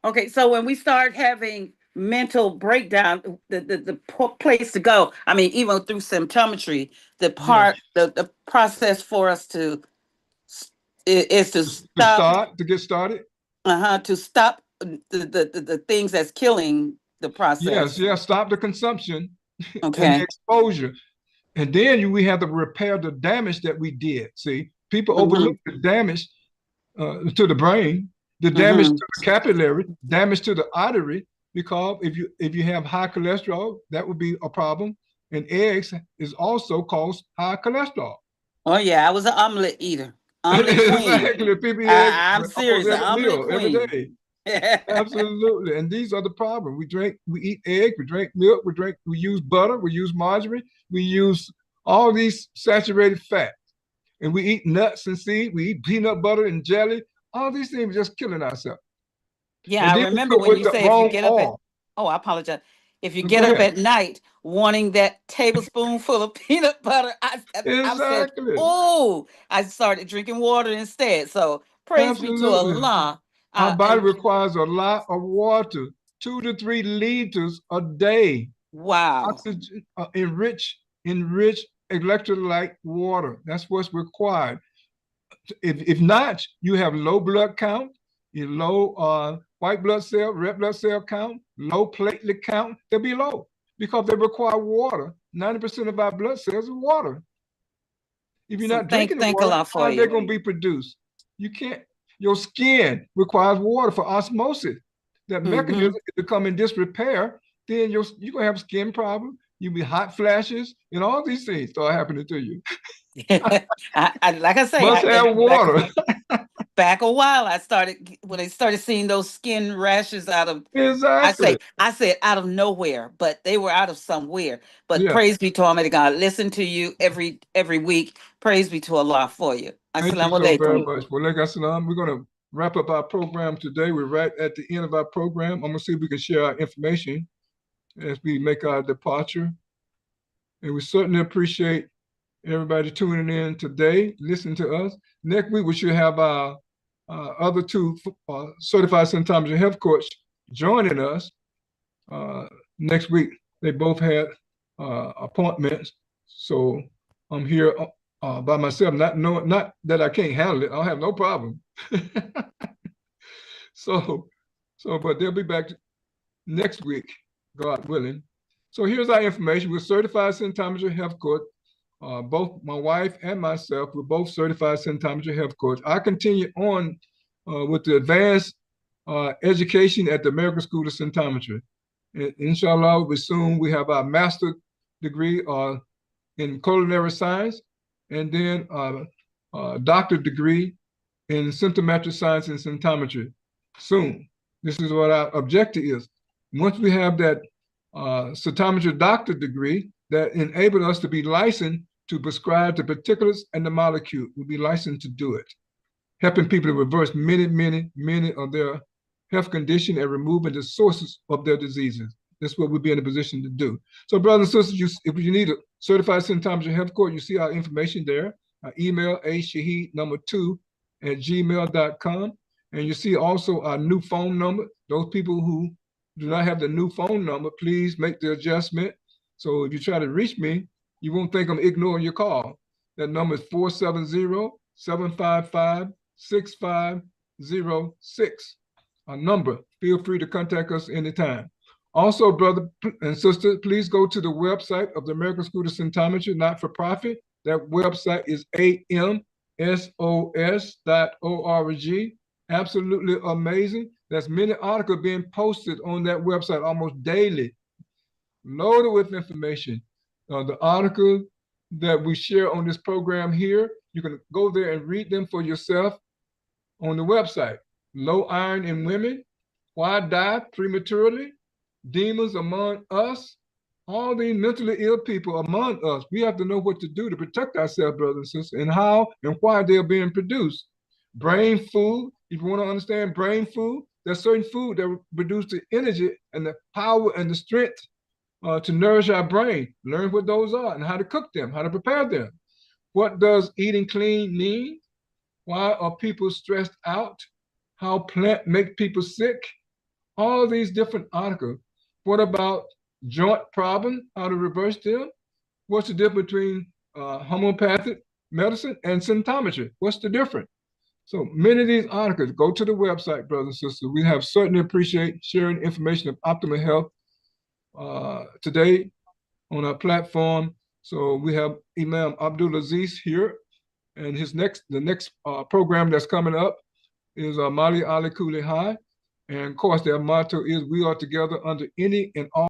Okay, so when we start having mental breakdown, the place to go, I mean, even through symptometry, the process for us to is to stop, To get started. To stop the things that's killing the process. Yes, stop the consumption and the Okay. exposure. And then we have to repair the damage that we did. See, people Mm-hmm. overlook the damage to the brain, the damage Mm-hmm. to the capillary, damage to the artery, because if you have high cholesterol, that would be a problem. And eggs is also cause high cholesterol. Oh yeah, I was an omelet eater, omelet queen. Exactly. People eat eggs I'm almost serious, an every omelet meal, every queen. day. Absolutely. And these are the problems. We eat egg, we drink milk, we use butter, we use margarine, we use all these saturated fat. And we eat nuts and seeds, we eat peanut butter and jelly. All these things are just killing ourselves. Yeah, And I then we remember cook when with you the say if you wrong get up at, oil. oh, I apologize. If you Go get up ahead. at night wanting that tablespoonful of peanut butter, I said, Exactly. oh, I started drinking water instead. So praise be to Absolutely. Allah. Our body And requires a lot of water, 2 to 3 liters a day. wow. Oxygen, enrich electrolyte water. That's what's required. If not, you have low blood count, low white blood cell, red blood cell count, low platelet count. They'll be low because they require water. 90% of our blood cells are water. If you're So not drinking the thank water, Allah how for are they you. going to be produced? You can't. Your skin requires water for osmosis. That Mm-hmm. mechanism, if it come in disrepair, then you're going to have skin problems. You'll be hot flashes, and all these things start happening to you. Like I say, Must have water. back a while, when I started seeing those skin rashes out of, Exactly. I said out of nowhere, but they were out of somewhere. But Yeah. praise be to Almighty God. Listen to you every week. Praise be to Allah for you. Thank you Assalamu so very alaikum. much. Walaikum assalam. We're going to wrap up our program today. We're right at the end of our program. I'm going to see if we can share our information as we make our departure. And we certainly appreciate everybody tuning in today, listening to us. Next week, we should have our other two certified symptometry health coach joining us. Next week, they both had appointments. So I'm here by myself, not that I can't handle it. I'll have no problem. so, but they'll be back next week, God willing. So here's our information. We're certified symptometry health coach. Both my wife and myself, we're both certified symptometry health coach. I continue on with the advanced education at the American School of Symptometry. Inshallah, we have our master degree in culinary science, and then doctorate degree in symptometric science and symptometry soon. This is what our objective is. Once we have that symptometry doctorate degree, that enabled us to be licensed to prescribe the particulars and the molecule. We'll be licensed to do it, helping people to reverse many of their health condition and removing the sources of their diseases. That's what we'll be in a position to do. So brothers and sisters, if you need a certified symptometry health coach, you see our information there. Our email, ashaheed2@gmail.com. And you see also our new phone number. Those people who do not have the new phone number, please make the adjustment. So if you try to reach me, you won't think I'm ignoring your call. That number is 470-755-6506. Our number. Feel free to contact us anytime. Also, brother and sister, please go to the website of the American School of Symptometry, not-for-profit. That website is amsos.org. Absolutely amazing. There's many articles being posted on that website almost daily, loaded with information. The article that we share on this program here, you can go there and read them for yourself on the website. Low iron in women, why die prematurely, demons among us, all these mentally ill people among us. We have to know what to do to protect ourselves, brothers and sisters, and how and why they're being produced. Brain food, if you want to understand brain food, there's certain food that produce the energy and the power and the strength to nourish our brain, learn what those are and how to cook them, how to prepare them. What does eating clean mean? Why are people stressed out? How plant make people sick? All these different articles. What about joint problems? How to reverse them? What's the difference between homeopathic medicine and symptometry? What's the difference? So many of these articles, go to the website, brothers and sisters. We have certainly appreciate sharing information of optimal health today on our platform. So we have Imam Abdul Aziz here, and the next program that's coming up is Mali Ali Kuli High. And of course, their motto is, we are together under any and all